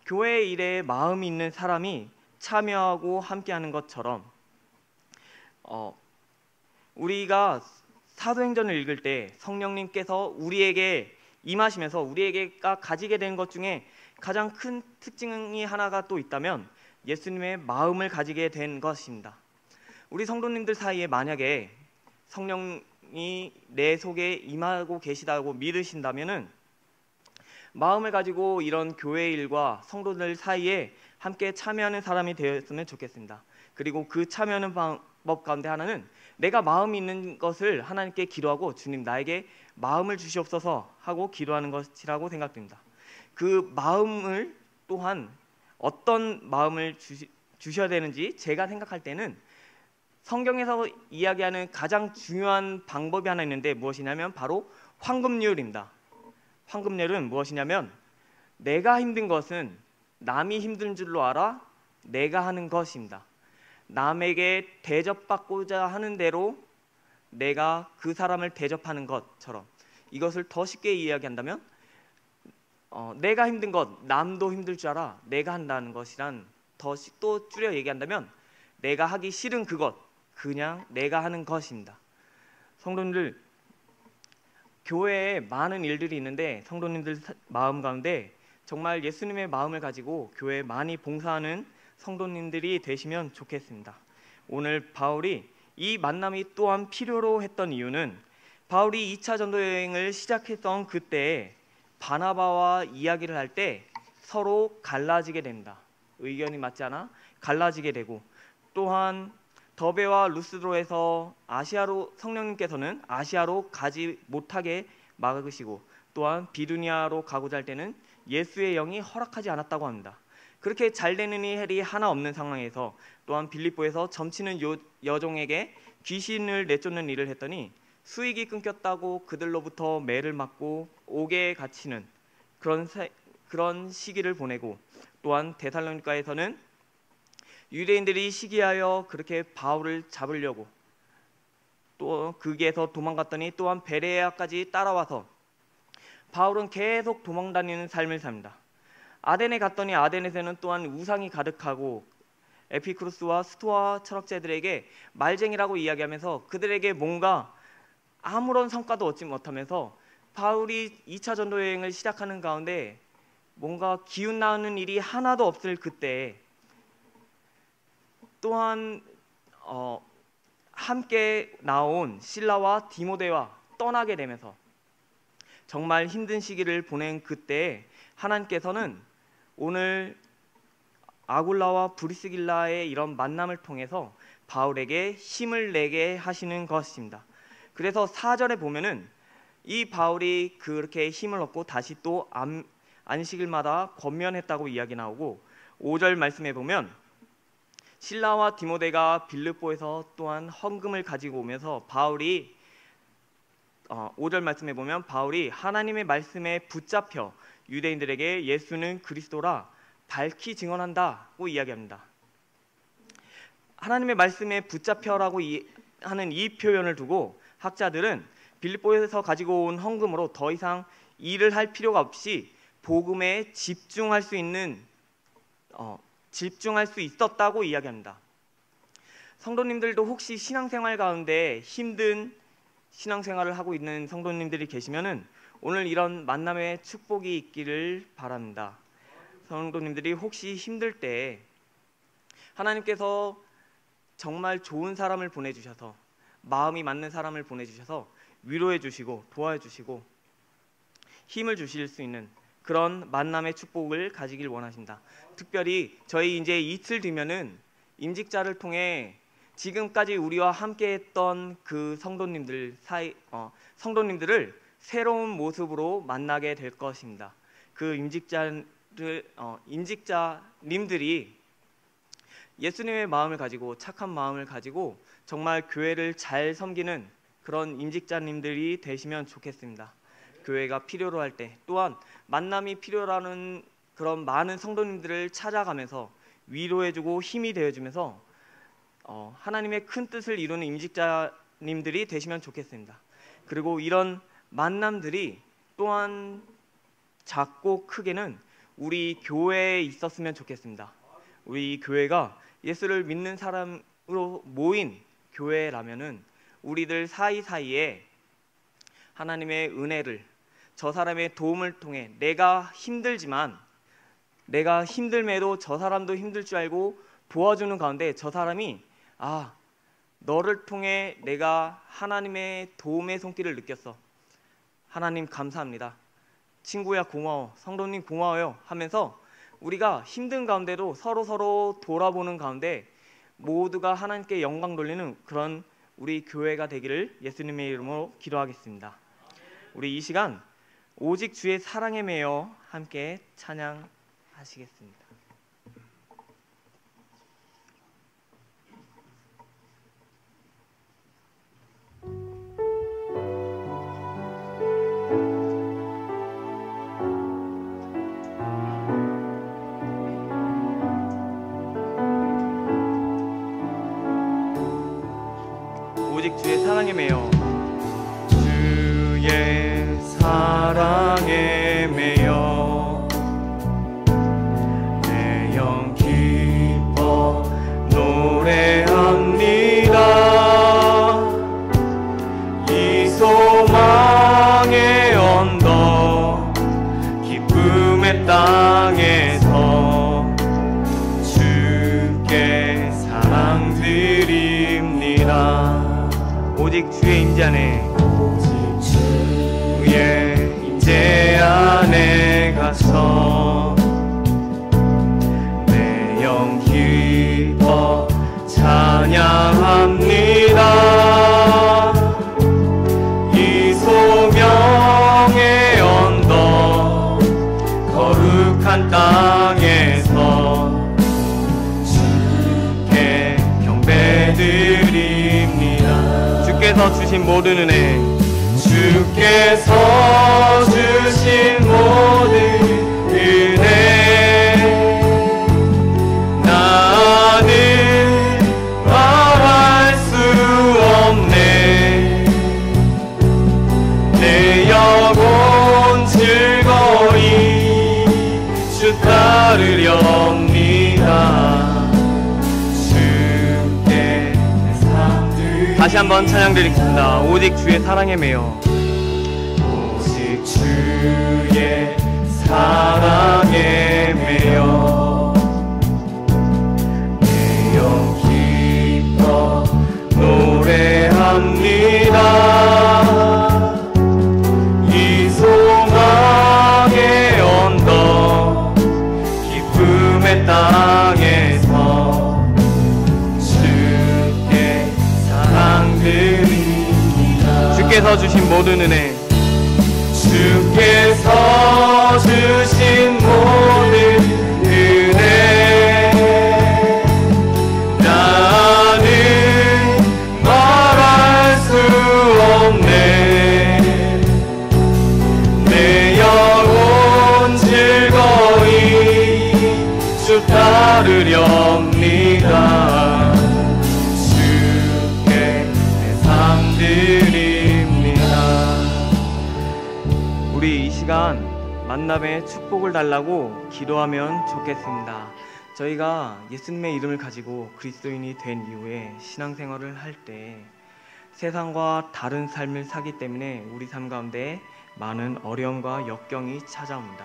교회 일에 마음이 있는 사람이 참여하고 함께하는 것처럼 우리가 사도행전을 읽을 때 성령님께서 우리에게 임하시면서 우리에게가 가지게 된 것 중에 가장 큰 특징이 하나가 또 있다면 예수님의 마음을 가지게 된 것입니다. 우리 성도님들 사이에 만약에 성령이 내 속에 임하고 계시다고 믿으신다면은 마음을 가지고 이런 교회 일과 성도들 사이에 함께 참여하는 사람이 되었으면 좋겠습니다. 그리고 그 참여하는 방법 가운데 하나는 내가 마음이 있는 것을 하나님께 기도하고 주님 나에게 마음을 주시옵소서 하고 기도하는 것이라고 생각됩니다. 그 마음을 또한 어떤 마음을 주셔야 되는지 제가 생각할 때는 성경에서 이야기하는 가장 중요한 방법이 하나 있는데 무엇이냐면 바로 황금률입니다. 황금률은 무엇이냐면 내가 힘든 것은 남이 힘든 줄로 알아 내가 하는 것입니다. 남에게 대접받고자 하는 대로 내가 그 사람을 대접하는 것처럼 이것을 더 쉽게 이야기한다면 내가 힘든 것 남도 힘들 줄 알아 내가 한다는 것이란 또 줄여 얘기한다면 내가 하기 싫은 그것 그냥 내가 하는 것입니다. 성도님들, 교회에 많은 일들이 있는데 성도님들 마음 가운데 정말 예수님의 마음을 가지고 교회에 많이 봉사하는 성도님들이 되시면 좋겠습니다. 오늘 바울이 이 만남이 또한 필요로 했던 이유는 바울이 2차 전도 여행을 시작했던 그때 바나바와 이야기를 할 때 서로 갈라지게 됩니다. 의견이 맞지 않아 갈라지게 되고, 또한 더베와 루스드로에서 성령님께서는 아시아로 가지 못하게 막으시고, 또한 비두니아로 가고자 할 때는 예수의 영이 허락하지 않았다고 합니다. 그렇게 잘 되는 일이 하나 없는 상황에서 또한 빌립보에서 점치는 여종에게 귀신을 내쫓는 일을 했더니 수익이 끊겼다고 그들로부터 매를 맞고 옥에 갇히는 그런 시기를 보내고, 또한 데살로니가에서는 유대인들이 시기하여 그렇게 바울을 잡으려고 또 거기에서 도망갔더니 또한 베레아까지 따라와서 바울은 계속 도망다니는 삶을 삽니다. 아덴에 갔더니 아덴에서는 또한 우상이 가득하고 에피쿠로스와 스토아 철학자들에게 말쟁이라고 이야기하면서 그들에게 뭔가 아무런 성과도 얻지 못하면서 바울이 2차 전도 여행을 시작하는 가운데 뭔가 기운 나는 일이 하나도 없을 그때 또한 함께 나온 실라와 디모데와 떠나게 되면서 정말 힘든 시기를 보낸 그때 하나님께서는 오늘 아굴라와 브리스길라의 이런 만남을 통해서 바울에게 힘을 내게 하시는 것입니다. 그래서 4절에 보면은 이 바울이 그렇게 힘을 얻고 다시 또 안식일마다 권면했다고 이야기 나오고, 5절 말씀에 보면 실라와 디모데가 빌립보에서 또한 헌금을 가지고 오면서 바울이 5절 말씀에 보면 바울이 하나님의 말씀에 붙잡혀 유대인들에게 예수는 그리스도라 밝히 증언한다고 이야기합니다. 하나님의 말씀에 붙잡혀라고 하는 이 표현을 두고 학자들은 빌립보에서 가지고 온 헌금으로 더 이상 일을 할 필요가 없이 복음에 집중할 수 있었다고 이야기합니다. 성도님들도 혹시 신앙생활 가운데 힘든 신앙생활을 하고 있는 성도님들이 계시면은 오늘 이런 만남의 축복이 있기를 바랍니다. 성도님들이 혹시 힘들 때 하나님께서 정말 좋은 사람을 보내주셔서 마음이 맞는 사람을 보내주셔서 위로해 주시고 도와주시고 힘을 주실 수 있는 그런 만남의 축복을 가지길 원하십니다. 특별히 저희 이제 이틀 뒤면은 임직자를 통해 지금까지 우리와 함께했던 그 성도님들을 새로운 모습으로 만나게 될 것입니다. 그 임직자님들이 예수님의 마음을 가지고 착한 마음을 가지고 정말 교회를 잘 섬기는 그런 임직자님들이 되시면 좋겠습니다. 교회가 필요로 할 때 또한 만남이 필요라는 그런 많은 성도님들을 찾아가면서 위로해주고 힘이 되어주면서 하나님의 큰 뜻을 이루는 임직자님들이 되시면 좋겠습니다. 그리고 이런 만남들이 또한 작고 크게는 우리 교회에 있었으면 좋겠습니다. 우리 교회가 예수를 믿는 사람으로 모인 교회라면은 우리들 사이사이에 하나님의 은혜를, 저 사람의 도움을 통해 내가 힘들매도 저 사람도 힘들 줄 알고 도와주는 가운데 저 사람이 너를 통해 내가 하나님의 도움의 손길을 느꼈어. 하나님 감사합니다. 친구야 고마워. 성도님 고마워요. 하면서 우리가 힘든 가운데도 서로 돌아보는 가운데 모두가 하나님께 영광 돌리는 그런 우리 교회가 되기를 예수님의 이름으로 기도하겠습니다. 우리 이 시간 오직 주의 사랑에 매여 함께 찬양하시겠습니다. 오직 주의 사랑에 매여 주의 임재 안에 주의 임재 안에 가서 내 영 기뻐 찬양합니다. 이 소명의 언덕 거룩한 땅에서 주께 경배드립니다. 주께서 주신 모든 은혜, 주께서 주신 모든 은혜 나는 말할 수 없네. 내 영혼 즐거이 주 따르렵니다. 주께 내 삶 다시 한번 찬양드리겠습니다. 오직 주의 사랑에 매여 오직 주의 사랑에 매여 내 영 기뻐 노래합니다. 이 소망의 언덕 기쁨의 땅에서 주께 사랑드립니다. 주께서 주신 모든 은혜, 주께서 주신 모든 은혜 나는 말할 수 없네. 내 영혼 즐거이 주 따르렵니다. 주께 내 삶 드립니다. 우리 이 시간 만남의 축복을 달라고 기도하면 좋겠습니다. 저희가 예수님의 이름을 가지고 그리스도인이 된 이후에 신앙생활을 할 때 세상과 다른 삶을 사기 때문에 우리 삶 가운데 많은 어려움과 역경이 찾아옵니다.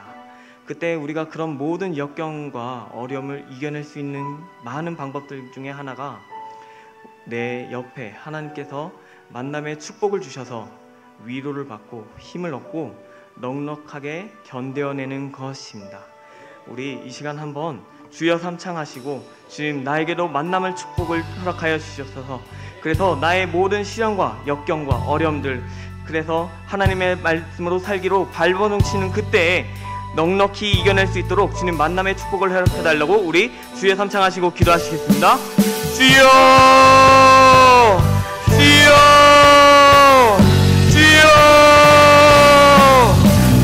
그때 우리가 그런 모든 역경과 어려움을 이겨낼 수 있는 많은 방법들 중에 하나가 내 옆에 하나님께서 만남의 축복을 주셔서 위로를 받고 힘을 얻고 넉넉하게 견뎌내는 것입니다. 우리 이 시간 한번 주여 삼창하시고 주님 나에게도 만남의 축복을 허락하여 주시옵소서. 그래서 나의 모든 시련과 역경과 어려움들, 그래서 하나님의 말씀으로 살기로 발버둥치는 그때에 넉넉히 이겨낼 수 있도록 주님 만남의 축복을 허락해달라고 우리 주여 삼창하시고 기도하시겠습니다. 주여 주여 주여.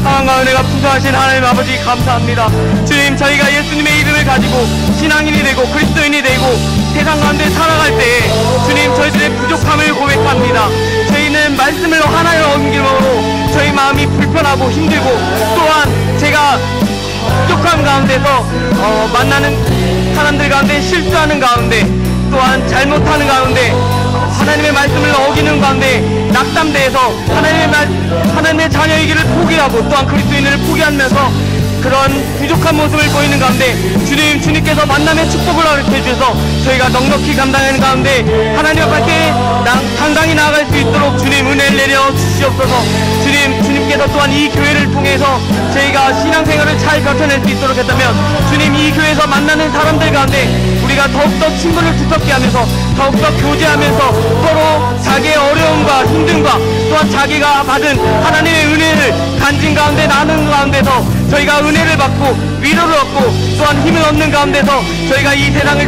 사랑과 은혜가 풍성하신 하나님 아버지 감사합니다. 주님, 저희가 예수님의 이름을 가지고 신앙인이 되고 그리스도인이 되고 세상 가운데 살아갈 때에 주님 저희들의 부족함을 고백합니다. 저희는 말씀을 하나를 옮김으로 저희 마음이 불편하고 힘들고 또한 제가 부족함 가운데서 만나는 사람들 가운데 실수하는 가운데 또한 잘못하는 가운데 하나님의 말씀을 어기는 가운데 낙담대에서 하나님의 자녀이기를 포기하고 또한 그리스도인을 포기하면서 그런 부족한 모습을 보이는 가운데 주님께서 만남의 축복을 허락해 주셔서 저희가 넉넉히 감당하는 가운데 하나님 앞에 당당히 나아갈 수 있도록 주님 은혜를 내려 주시옵소서. 주님께서 또한 이 교회를 통해서 저희가 신앙생활을 잘 버텨낼 수 있도록 했다면 주님 이 교회에서 만나는 사람들 가운데 우리가 더욱더 친분을 두텁게 하면서 더욱더 교제하면서 서로 자기의 어려움과 힘듦과 또한 자기가 받은 하나님의 은혜를 간증 가운데 나누는 가운데서 저희가 은혜를 받고 위로를 얻고 또한 힘을 얻는 가운데서 저희가 이 세상을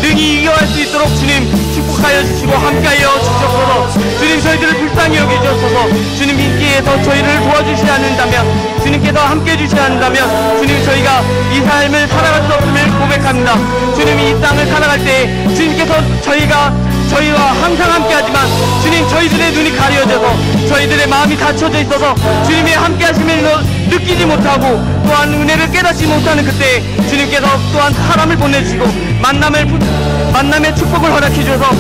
능히 이겨갈 수 있도록 주님 축복하여 주시고 함께하여 주시옵소서. 주님 저희들을 불쌍히 여겨주셔서 주님 인기에서 저희를 도와주시지 않는다면 주님께서 함께해 주시지 않는다면 주님 저희가 이 삶을 살아갈 수 없음을 고백합니다. 주님 이 땅을 살아갈 때 주님께서 저희와 항상 함께하지만 주님 저희들의 눈이 가려져서 저희들의 마음이 닫혀져 있어서 주님의 함께하심을 느끼지 못하고 또한 은혜를 깨닫지 못하는 그때 주님께서 또한 사람을 보내주시고 만남의 축복을 허락해 주셔서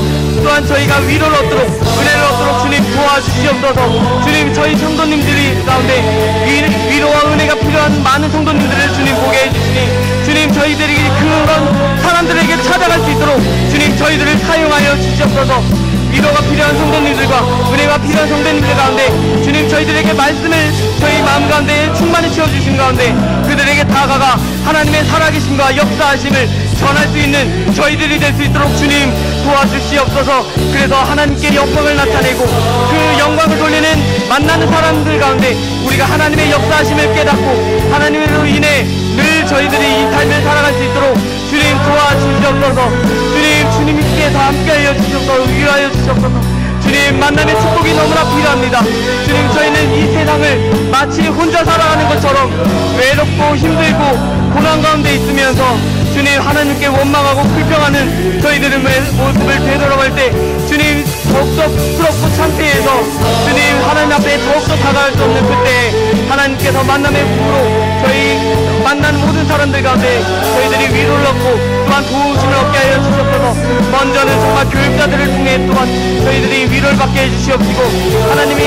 또한 저희가 위로를 얻도록 은혜를 얻도록 주님 도와주시옵소서. 주님 저희 성도님들이 가운데 위로와 은혜가 필요한 많은 성도님들을 주님 보게 해주시니 주님 저희들이 그런 사람들에게 찾아갈 수 있도록 주님 저희들을 사용하여 주시옵소서. 위로가 필요한 성도님들과 은혜가 필요한 성도님들 가운데 주님 저희들에게 말씀을 저희 마음 가운데 충만히 채워주신 가운데 그들에게 다가가 하나님의 살아계심과 역사하심을 전할 수 있는 저희들이 될 수 있도록 주님 도와주시옵소서. 그래서 하나님께 영광을 나타내고 그 영광을 돌리는 만나는 사람들 가운데 우리가 하나님의 역사하심을 깨닫고 하나님으로 인해 늘 저희들이 이 삶을 살아갈 수 있도록 주님 도와주시옵소서. 주님께서 함께하여 주시옵소서. 위로하여 주시옵소서. 주님 만남의 축복이 너무나 필요합니다. 주님 저희는 이 세상을 마치 혼자 살아가는 것처럼 외롭고 힘들고 고난 가운데 있으면서 주님 하나님께 원망하고 불평하는 저희들의 모습을 되돌아볼 때 주님 더욱더 부끄럽고 창피해서 주님 하나님 앞에 더욱더 다가갈 수 없는 그때 하나님께서 만남의福으로 저희 만나는 모든 사람들 가운데 저희들이 위로를 얻고 또한 도우심을 얻게 하여 주시옵소서. 먼저는 정말 교육자들을 통해 또한 저희들이 위로를 받게 해주시옵시고 하나님이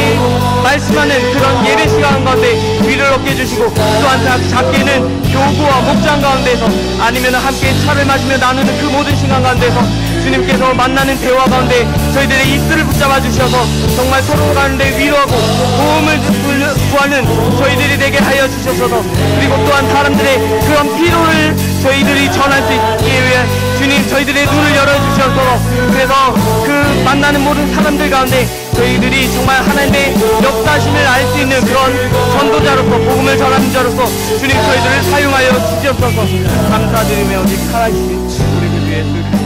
말씀하는 그런 예배 시간 가운데 위로를 얻게 해주시고 또한 작게는 교구와 목장 가운데서 아니면 함께 차를 마시며 나누는 그 모든 시간 가운데서 주님께서 만나는 대화 가운데 저희들의 입술을 붙잡아 주셔서 정말 서로 가운데 위로하고 도움을 구하는 저희들이 되게 하여 주셔서 그리고 또한 사람들의 그런 피로를 저희들이 전할 수 있기 위해 주님 저희들의 눈을 열어주셔서 그래서 그 만나는 모든 사람들 가운데 저희들이 정말 하나님의 역사심을 알 수 있는 그런 전도자로서 복음을 전하는 자로서 주님 저희들을 사용하여 주시옵소서. 감사드리며 오직 살아계신 우리 그 위에 쓰겠습니다.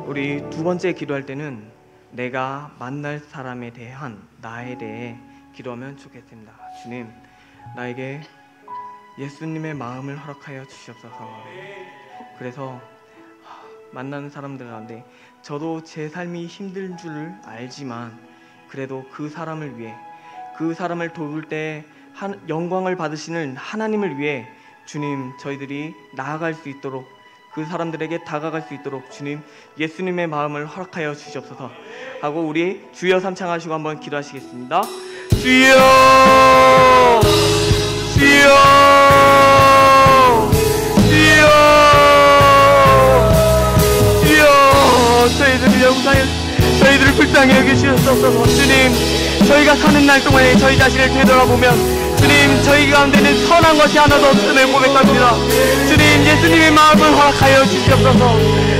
우리 두 번째 기도할 때는 내가 만날 사람에 대한 나에 대해 기도하면 좋겠습니다. 주님 나에게 예수님의 마음을 허락하여 주시옵소서. 그래서 만나는 사람들 가운데 저도 제 삶이 힘든 줄 알지만 그래도 그 사람을 위해 그 사람을 도울 때 영광을 받으시는 하나님을 위해 주님 저희들이 나아갈 수 있도록 그 사람들에게 다가갈 수 있도록 주님 예수님의 마음을 허락하여 주시옵소서 하고 우리 주여 삼창하시고 한번 기도하시겠습니다. 주여 주여 주여 주여 저희들을 영상에 저희들을 불쌍히 여기시옵소서. 주님 저희가 사는 날 동안에 저희 자신을 되돌아보면 주님 저희 가운데는 선한 것이 하나도 없음을 고백합니다. 주님 예수님의 마음을 허락하여 주시옵소서.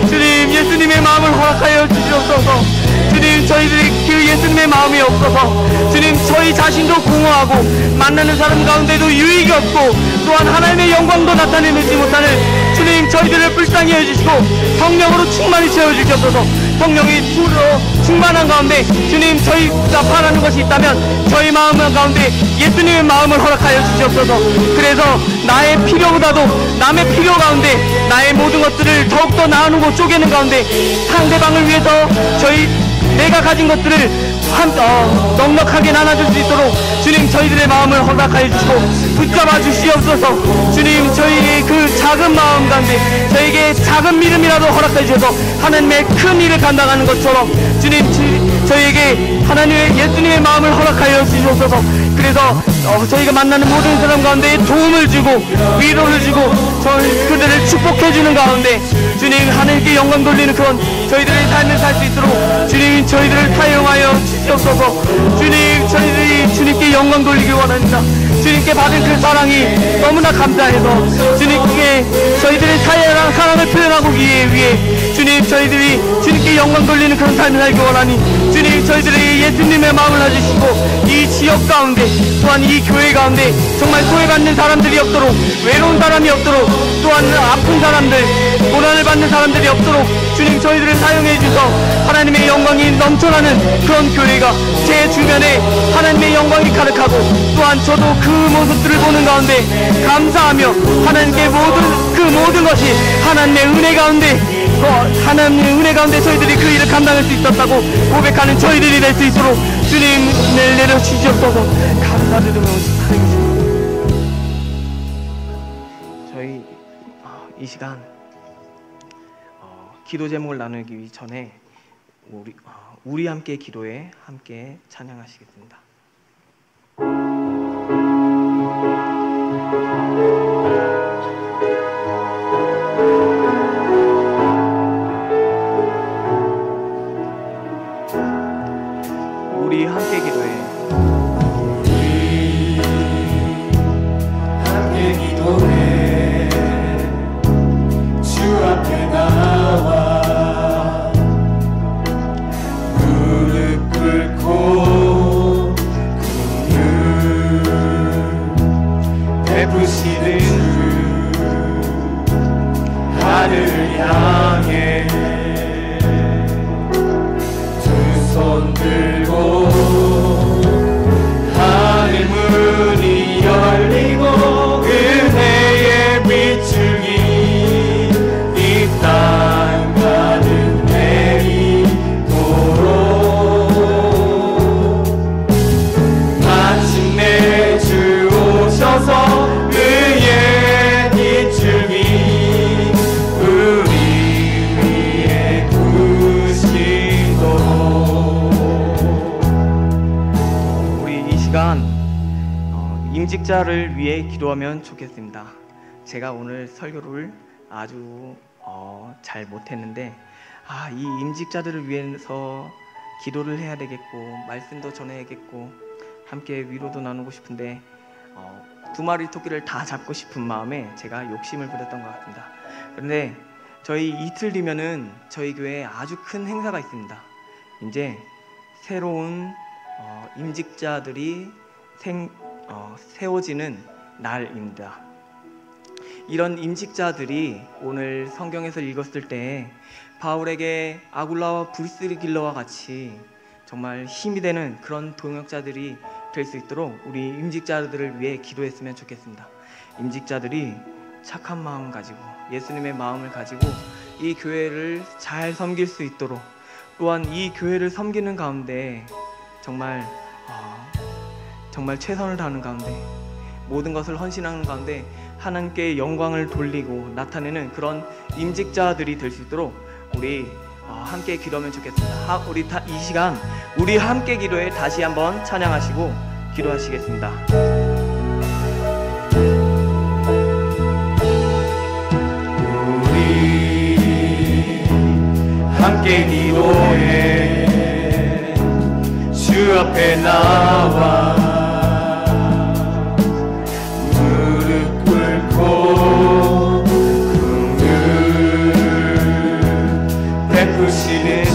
주님 예수님의 마음을 허락하여 주시옵소서. 주님 저희들이 그 예수님의 마음이 없어서 주님 저희 자신도 공허하고 만나는 사람 가운데도 유익이 없고 또한 하나님의 영광도 나타내지 못하는 주님 저희들을 불쌍히 해주시고 성령으로 충만히 채워주시옵소서. 성령이 충만한 가운데 주님 저희가 바라는 것이 있다면 저희 마음 가운데 예수님의 마음을 허락하여 주시옵소서. 그래서 나의 필요보다도 남의 필요 가운데 나의 모든 것들을 더욱더 나누고 쪼개는 가운데 상대방을 위해서 내가 가진 것들을 넉넉하게 나눠줄 수 있도록 주님 저희들의 마음을 허락하여 주시고 붙잡아 주시옵소서. 주님 저희의 그 작은 마음 가운데 저에게 작은 믿음이라도 허락해 주셔서 하나님의 큰 일을 감당하는 것처럼 주님 저희에게 하나님의 예수님의 마음을 허락하여 주시옵소서. 그래서 저희가 만나는 모든 사람 가운데 도움을 주고 위로를 주고 그들을 축복해 주는 가운데 주님 하나님께 영광 돌리는 그런 저희들의 삶을 살 수 있도록 주님 저희들을 사용하여 주시옵소서. 주님 저희들이 주님께 영광 돌리기 원합니다. 주님께 받은 그 사랑이 너무나 감사해서 주님께 저희들의 사랑을 표현하기 위해 주님 저희들이 주님께 영광 돌리는 그런 삶을 살기 원하니 주님 저희들의 예수님의 마음을 가지시고 이 지역 가운데 또한 이 교회 가운데 정말 소외받는 사람들이 없도록 외로운 사람이 없도록 또한 아픈 사람들 고난을 받는 사람들이 없도록 주님 저희들을 사용해 주셔서 하나님의 영광이 넘쳐나는 그런 교회가 제 주변에 하나님의 영광이 가득하고 또한 저도 그 모습들을 보는 가운데 감사하며 하나님께 그 모든 것이 하나님의 은혜 가운데 저희들이 그 일을 감당할 수 있었다고 고백하는 저희들이 될 수 있도록 주님을 내려주시옵소서. 감사드리며 저희 이 시간 기도 제목을 나누기 전에 우리 함께 기도에 함께 찬양하시겠습니다. 베푸시는 주 하늘을 향해 두 손 들고 하늘 문이 열리고 은혜의 비추기 이 땅 가득 내리도록 마침내 주 오셔서 의의 비추기 우리 위에 부시도록. 우리 이 시간 임직자를 위해 기도하면 좋겠습니다. 제가 오늘 설교를 아주 잘 못했는데 이 임직자들을 위해서 기도를 해야 되겠고 말씀도 전해야겠고 함께 위로도 나누고 싶은데 두 마리 토끼를 다 잡고 싶은 마음에 제가 욕심을 부렸던 것 같습니다. 그런데 저희 이틀 뒤면은 저희 교회에 아주 큰 행사가 있습니다. 이제 새로운 임직자들이 세워지는 날입니다. 이런 임직자들이 오늘 성경에서 읽었을 때 바울에게 아굴라와 브리스길러와 같이 정말 힘이 되는 그런 동역자들이 될 수 있도록 우리 임직자들을 위해 기도했으면 좋겠습니다. 임직자들이 착한 마음 가지고 예수님의 마음을 가지고 이 교회를 잘 섬길 수 있도록 또한 이 교회를 섬기는 가운데 정말 최선을 다하는 가운데 모든 것을 헌신하는 가운데 하나님께 영광을 돌리고 나타내는 그런 임직자들이 될 수 있도록 우리 함께 기도하면 좋겠습니다. 우리 이 시간 우리 함께 기도에 다시 한번 찬양하시고 기도하시겠습니다. 우리 함께 기도해 주 앞에 나와 무릎 꿇고 긍휼 베푸시는 주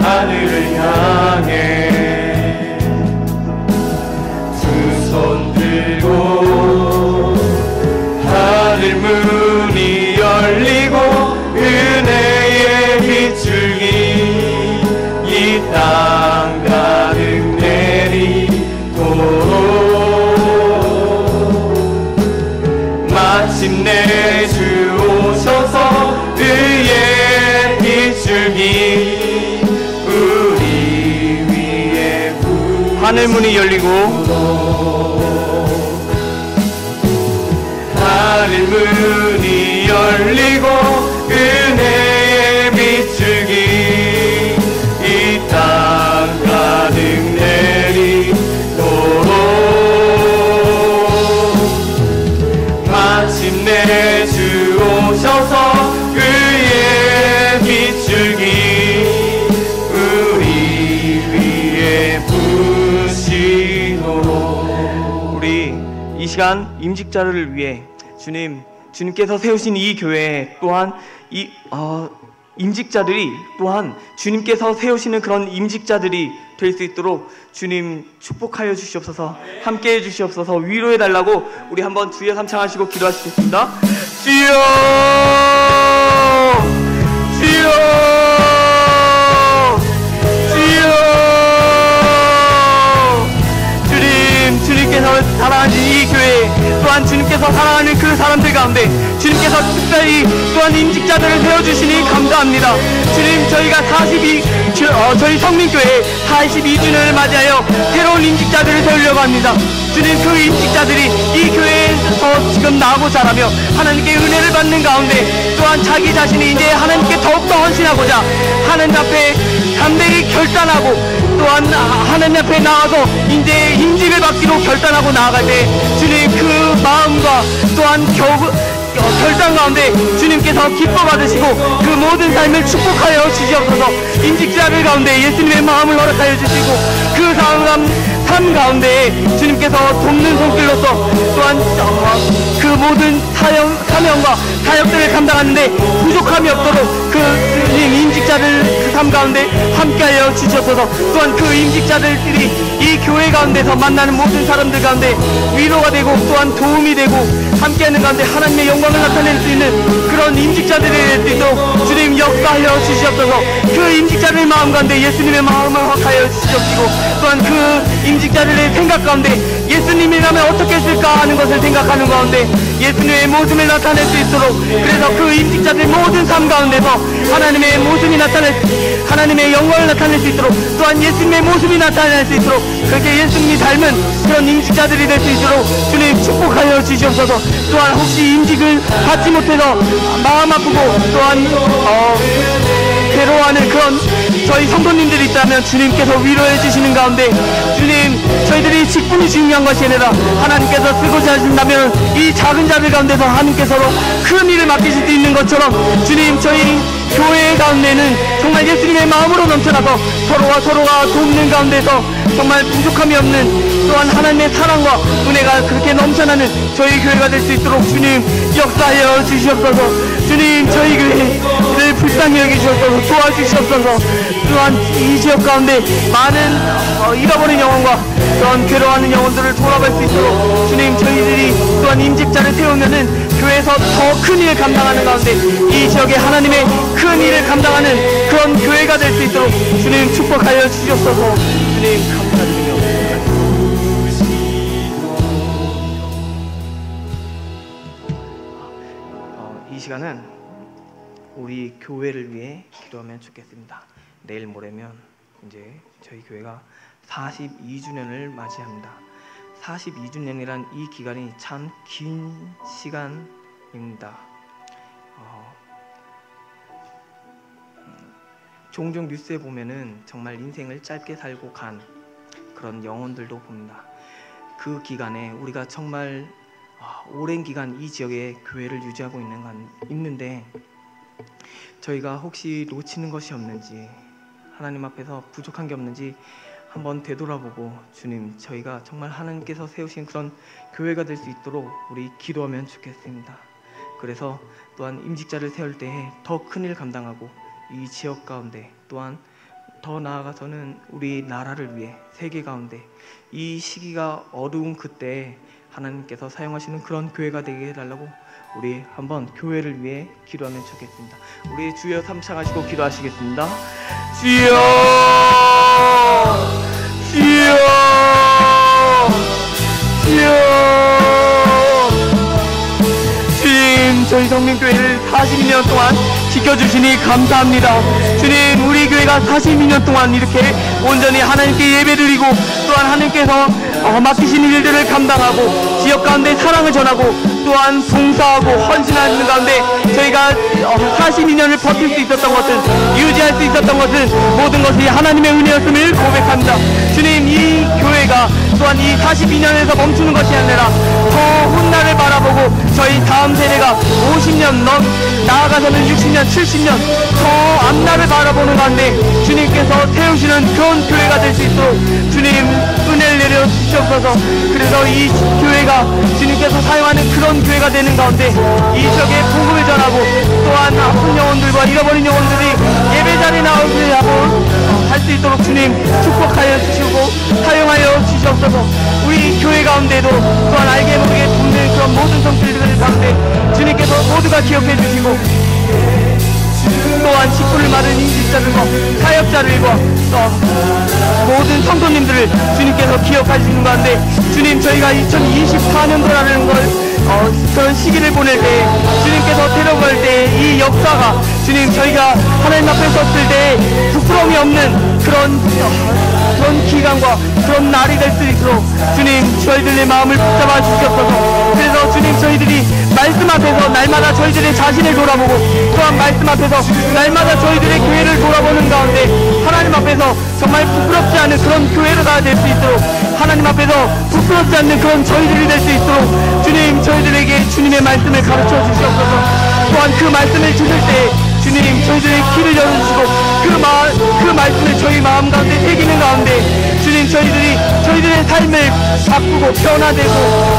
하늘을 향해 두 손 들고 하늘 문이 열리고 은혜의 비추기 이 땅 가득 내리도록 마침내 주 오셔서 의의 비추기 우리 위에 하늘 문이 열리고 하늘 문이 열리고 은혜의 비추기 이 땅 가득 내리도록 마침내 주 오셔서 의의 비추기 우리 위에 부시도록. 우리 이 시간 임직자를 위해 주님께서 세우신 이 교회 또한 이 임직자들이 또한 주님께서 세우시는 그런 임직자들이 될 수 있도록 주님 축복하여 주시옵소서. 함께해 주시옵소서. 위로해 달라고 우리 한번 주여 삼창하시고 기도하시겠습니다. 주여 주여 주여 주님께서 사랑하는 이 교회 또한 주님께서 사랑하는 그 사람들 가운데 주님께서 특별히 또한 임직자들을 세워주시니 감사합니다. 주님 저희가 저희 성민교회 42주년을 맞이하여 새로운 임직자들을 세우려고 합니다. 주님 그 임직자들이 이 교회에서 지금 나오고 자라며 하나님께 은혜를 받는 가운데 또한 자기 자신이 이제 하나님께 더욱더 헌신하고자 하나님 앞에 담대히 결단하고 또한 하나님 앞에 나와서 이제 임직을 받기로 결단하고 나아갈 때 주님 그 마음과 또한 결단 가운데 주님께서 기뻐 받으시고 그 모든 삶을 축복하여 주시옵소서. 임직자들 가운데 예수님의 마음을 허락하여 주시고 그 삶 가운데 주님께서 돕는 손길로서 또한 그 모든 사명과 사역들을 감당하는데 부족함이 없도록 그 주님 임직자들 그 삶 가운데 함께하여 주시옵소서. 또한 그 임직자들이 이 교회 가운데서 만나는 모든 사람들 가운데 위로가 되고 또한 도움이 되고 함께하는 가운데 하나님의 영광을 나타낼 수 있는 그런 임직자들이 될 수 있도록 주님 역사하여 주시옵소서. 그 임직자들의 마음 가운데 예수님의 마음을 확하여 주시옵시고 또한 그 임직자들의 생각 가운데 예수님이라면 어떻게 했을까 하는 것을 생각하는 가운데 예수님의 모습을 나타낼 수 있도록 그래서 그 임직자들의 모든 삶 가운데서 하나님의 모습이 하나님의 영광을 나타낼 수 있도록 또한 예수님의 모습이 나타낼 수 있도록 그렇게 예수님이 닮은 그런 임직자들이 될 수 있도록 주님 축복하여 주시옵소서. 또한 혹시 임직을 받지 못해서 마음 아프고 또한 괴로워하는 그런 저희 성도님들이 있다면 주님께서 위로해 주시는 가운데 주님 저희들이 직분이 중요한 것이 아니라 하나님께서 쓰고자 하신다면 이 작은 자들 가운데서 하나님께서 큰 일을 맡기실 수 있는 것처럼 주님 저희 교회 가운데는 정말 예수님의 마음으로 넘쳐나서 서로가 돕는 가운데서 정말 부족함이 없는 또한 하나님의 사랑과 은혜가 그렇게 넘쳐나는 저희 교회가 될 수 있도록 주님 역사하여 주시옵소서. 주님 저희 교회를 불쌍히 여기시옵소서. 도와주시옵소서. 또한 이 지역 가운데 많은 잃어버린 영혼과 또한 괴로워하는 영혼들을 돌아갈 수 있도록 주님 저희들이 또한 임직자를 세우면은 교회에서 더 큰 일을 감당하는 가운데 이 지역에 하나님의 큰 일을 감당하는 그런 교회가 될 수 있도록 주님 축복하여 주시옵소서. 주님 감사드리며 이 시간은 우리 교회를 위해 기도하면 좋겠습니다. 내일 모레면 이제 저희 교회가 42주년을 맞이합니다. 42주년이란 이 기간이 참 긴 시간입니다. 종종 뉴스에 보면은 정말 인생을 짧게 살고 간 그런 영혼들도 봅니다. 그 기간에 우리가 정말 오랜 기간 이 지역에 교회를 유지하고 있는데 저희가 혹시 놓치는 것이 없는지 하나님 앞에서 부족한 게 없는지 한번 되돌아보고 주님 저희가 정말 하나님께서 세우신 그런 교회가 될 수 있도록 우리 기도하면 좋겠습니다. 그래서 또한 임직자를 세울 때에 더 큰 일 감당하고 이 지역 가운데 또한 더 나아가서는 우리 나라를 위해 세계 가운데 이 시기가 어두운 그때 하나님께서 사용하시는 그런 교회가 되게 해달라고 우리 한번 교회를 위해 기도하면 좋겠습니다. 우리 주여 삼창하시고 기도하시겠습니다. 주여 주여 주여 주님 저희 성민교회를 42년 동안 지켜주시니 감사합니다. 주님 우리 교회가 42년 동안 이렇게 온전히 하나님께 예배드리고 또한 하나님께서 맡기신 일들을 감당하고 지역 가운데 사랑을 전하고 또한 봉사하고 헌신하는 가운데 저희가 42년을 버틸 수 있었던 것은 유지할 수 있었던 것은 모든 것이 하나님의 은혜였음을 고백합니다. 주님 이 교회가 또한 이 42년에서 멈추는 것이 아니라 더 훗날을 바라보고 저희 다음 세대가 50년 나아가서는 60년 70년 더 앞날을 바라보는 가운데 주님께서 세우시는 그런 교회가 될 수 있도록 주님 은혜를 내려 주시옵소서. 그래서 이 교회가 주님께서 사용하는 그런 교회가 되는 가운데 이 지역에 복음을 전하고 또한 아픈 영혼들과 잃어버린 영혼들이 예배자리에 나오게 하고 할 수 있도록 주님 축복하여 주시고 사용하여 주시옵소서. 우리 교회 가운데도 또한 알게 모르게 돕는 그런 모든 성질들 가운데 주님께서 모두가 기억해 주시고 또한 직분을 맡은 임직자들과 사역자들과 모든 성도님들을 주님께서 기억하시는 가운데 주님 저희가 2024년도라는 걸 그런 시기를 보낼 때 주님께서 데려갈 때 이 역사가 주님 저희가 하나님 앞에 섰을 때 부끄러움이 없는 그런 기간과 그런 날이 될 수 있도록 주님 저희들의 마음을 붙잡아 주시옵소서. 그래서 주님 저희들이 말씀 앞에서 날마다 저희들의 자신을 돌아보고 또한 말씀 앞에서 날마다 저희들의 교회를 돌아보는 가운데 하나님 앞에서 정말 부끄럽지 않은 그런 교회가 될 수 있도록 하나님 앞에서 부끄럽지 않는 그런 저희들이 될 수 있도록 주님 저희들에게 주님의 말씀을 가르쳐 주시옵소서. 또한 그 말씀을 들을 때 주님 저희들의 귀를 열어주시고 그 말씀을 저희 마음 가운데 새기는 가운데 주님 저희들의 삶을 바꾸고 변화되고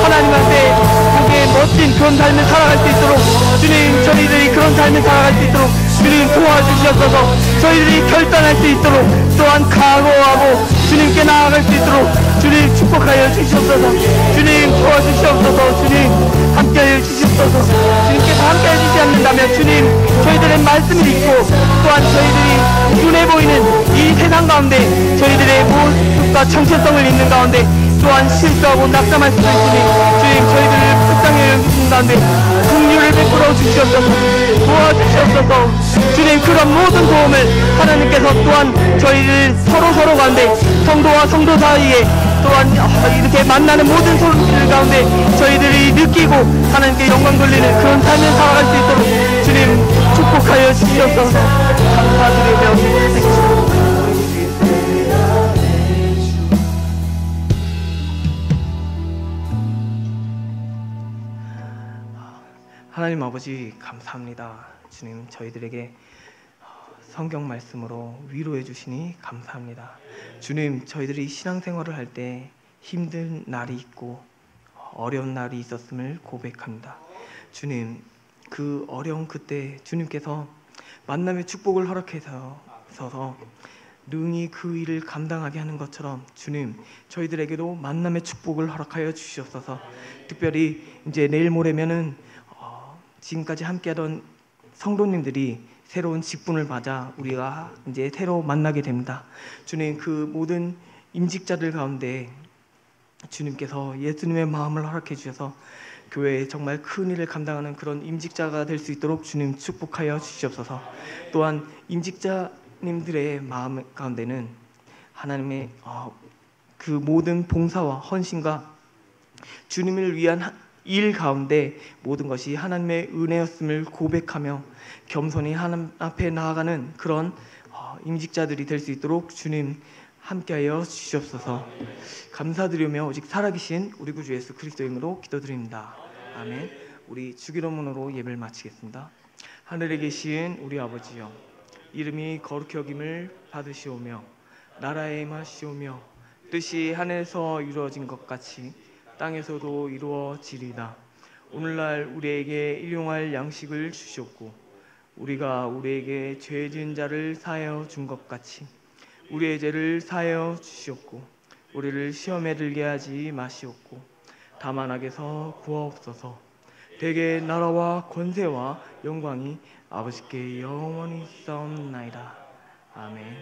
하나님한테 그게 멋진 그런 삶을 살아갈 수 있도록 주님 저희들이 그런 삶을 살아갈 수 있도록 주님 도와주시옵소서. 저희들이 결단할 수 있도록 또한 각오하고 주님께 나아갈 수 있도록 주님 축복하여 주시옵소서. 주님 도와주시옵소서. 주님 함께하여 주시옵소서. 주님께서 함께해 주시지 않는다면 주님 저희들의 말씀을 읽고 또한 저희들이 눈에 보이는 이 세상 가운데 저희들의 모습과 정체성을 읽는 가운데 또한 실수하고 낙담할 수도 있으니 주님 저희들을 불쌍히 여기시는 가운데 긍휼을 베풀어 주시옵소서. 도와주시옵소서. 주님 그런 모든 도움을 하나님께서 또한 저희를 서로 가운데 성도와 성도 사이에 또한 이렇게 만나는 모든 소리들 가운데 저희들이 느끼고 하나님께 영광 돌리는 그런 삶을 살아갈 수 있도록 주님 축복하여 주시옵소서. 감사드리며 기도드립니다. 하나님 아버지 감사합니다. 주님 저희들에게 성경 말씀으로 위로해 주시니 감사합니다. 주님 저희들이 신앙생활을 할 때 힘든 날이 있고 어려운 날이 있었음을 고백합니다. 주님 그 어려운 그때 주님께서 만남의 축복을 허락해서 능히 그 일을 감당하게 하는 것처럼 주님 저희들에게도 만남의 축복을 허락하여 주시옵소서. 특별히 이제 내일 모레면은 지금까지 함께하던 성도님들이 새로운 직분을 맞아 우리가 이제 새로 만나게 됩니다. 주님 그 모든 임직자들 가운데 주님께서 예수님의 마음을 허락해 주셔서 교회에 정말 큰 일을 감당하는 그런 임직자가 될 수 있도록 주님 축복하여 주시옵소서. 또한 임직자님들의 마음 가운데는 하나님의 그 모든 봉사와 헌신과 주님을 위한 일 가운데 모든 것이 하나님의 은혜였음을 고백하며 겸손히 하나님 앞에 나아가는 그런 임직자들이 될 수 있도록 주님 함께하여 주시옵소서. 감사드리며 오직 살아계신 우리 구주 예수 그리스도의 이름으로 기도드립니다. 아멘. 우리 주기도문으로 예배를 마치겠습니다. 하늘에 계신 우리 아버지여, 이름이 거룩히 여김을 받으시오며 나라에 임하시오며 뜻이 하늘에서 이루어진 것 같이 땅에서도 이루어지리다. 오늘날 우리에게 일용할 양식을 주시옵고 우리가 우리에게 죄 지은 자를 사하여 준 것 같이 우리의 죄를 사하여 주시옵고 우리를 시험에 들게 하지 마시옵고 다만 악에서 구하옵소서. 대개 나라와 권세와 영광이 아버지께 영원히 있사옵나이다. 아멘.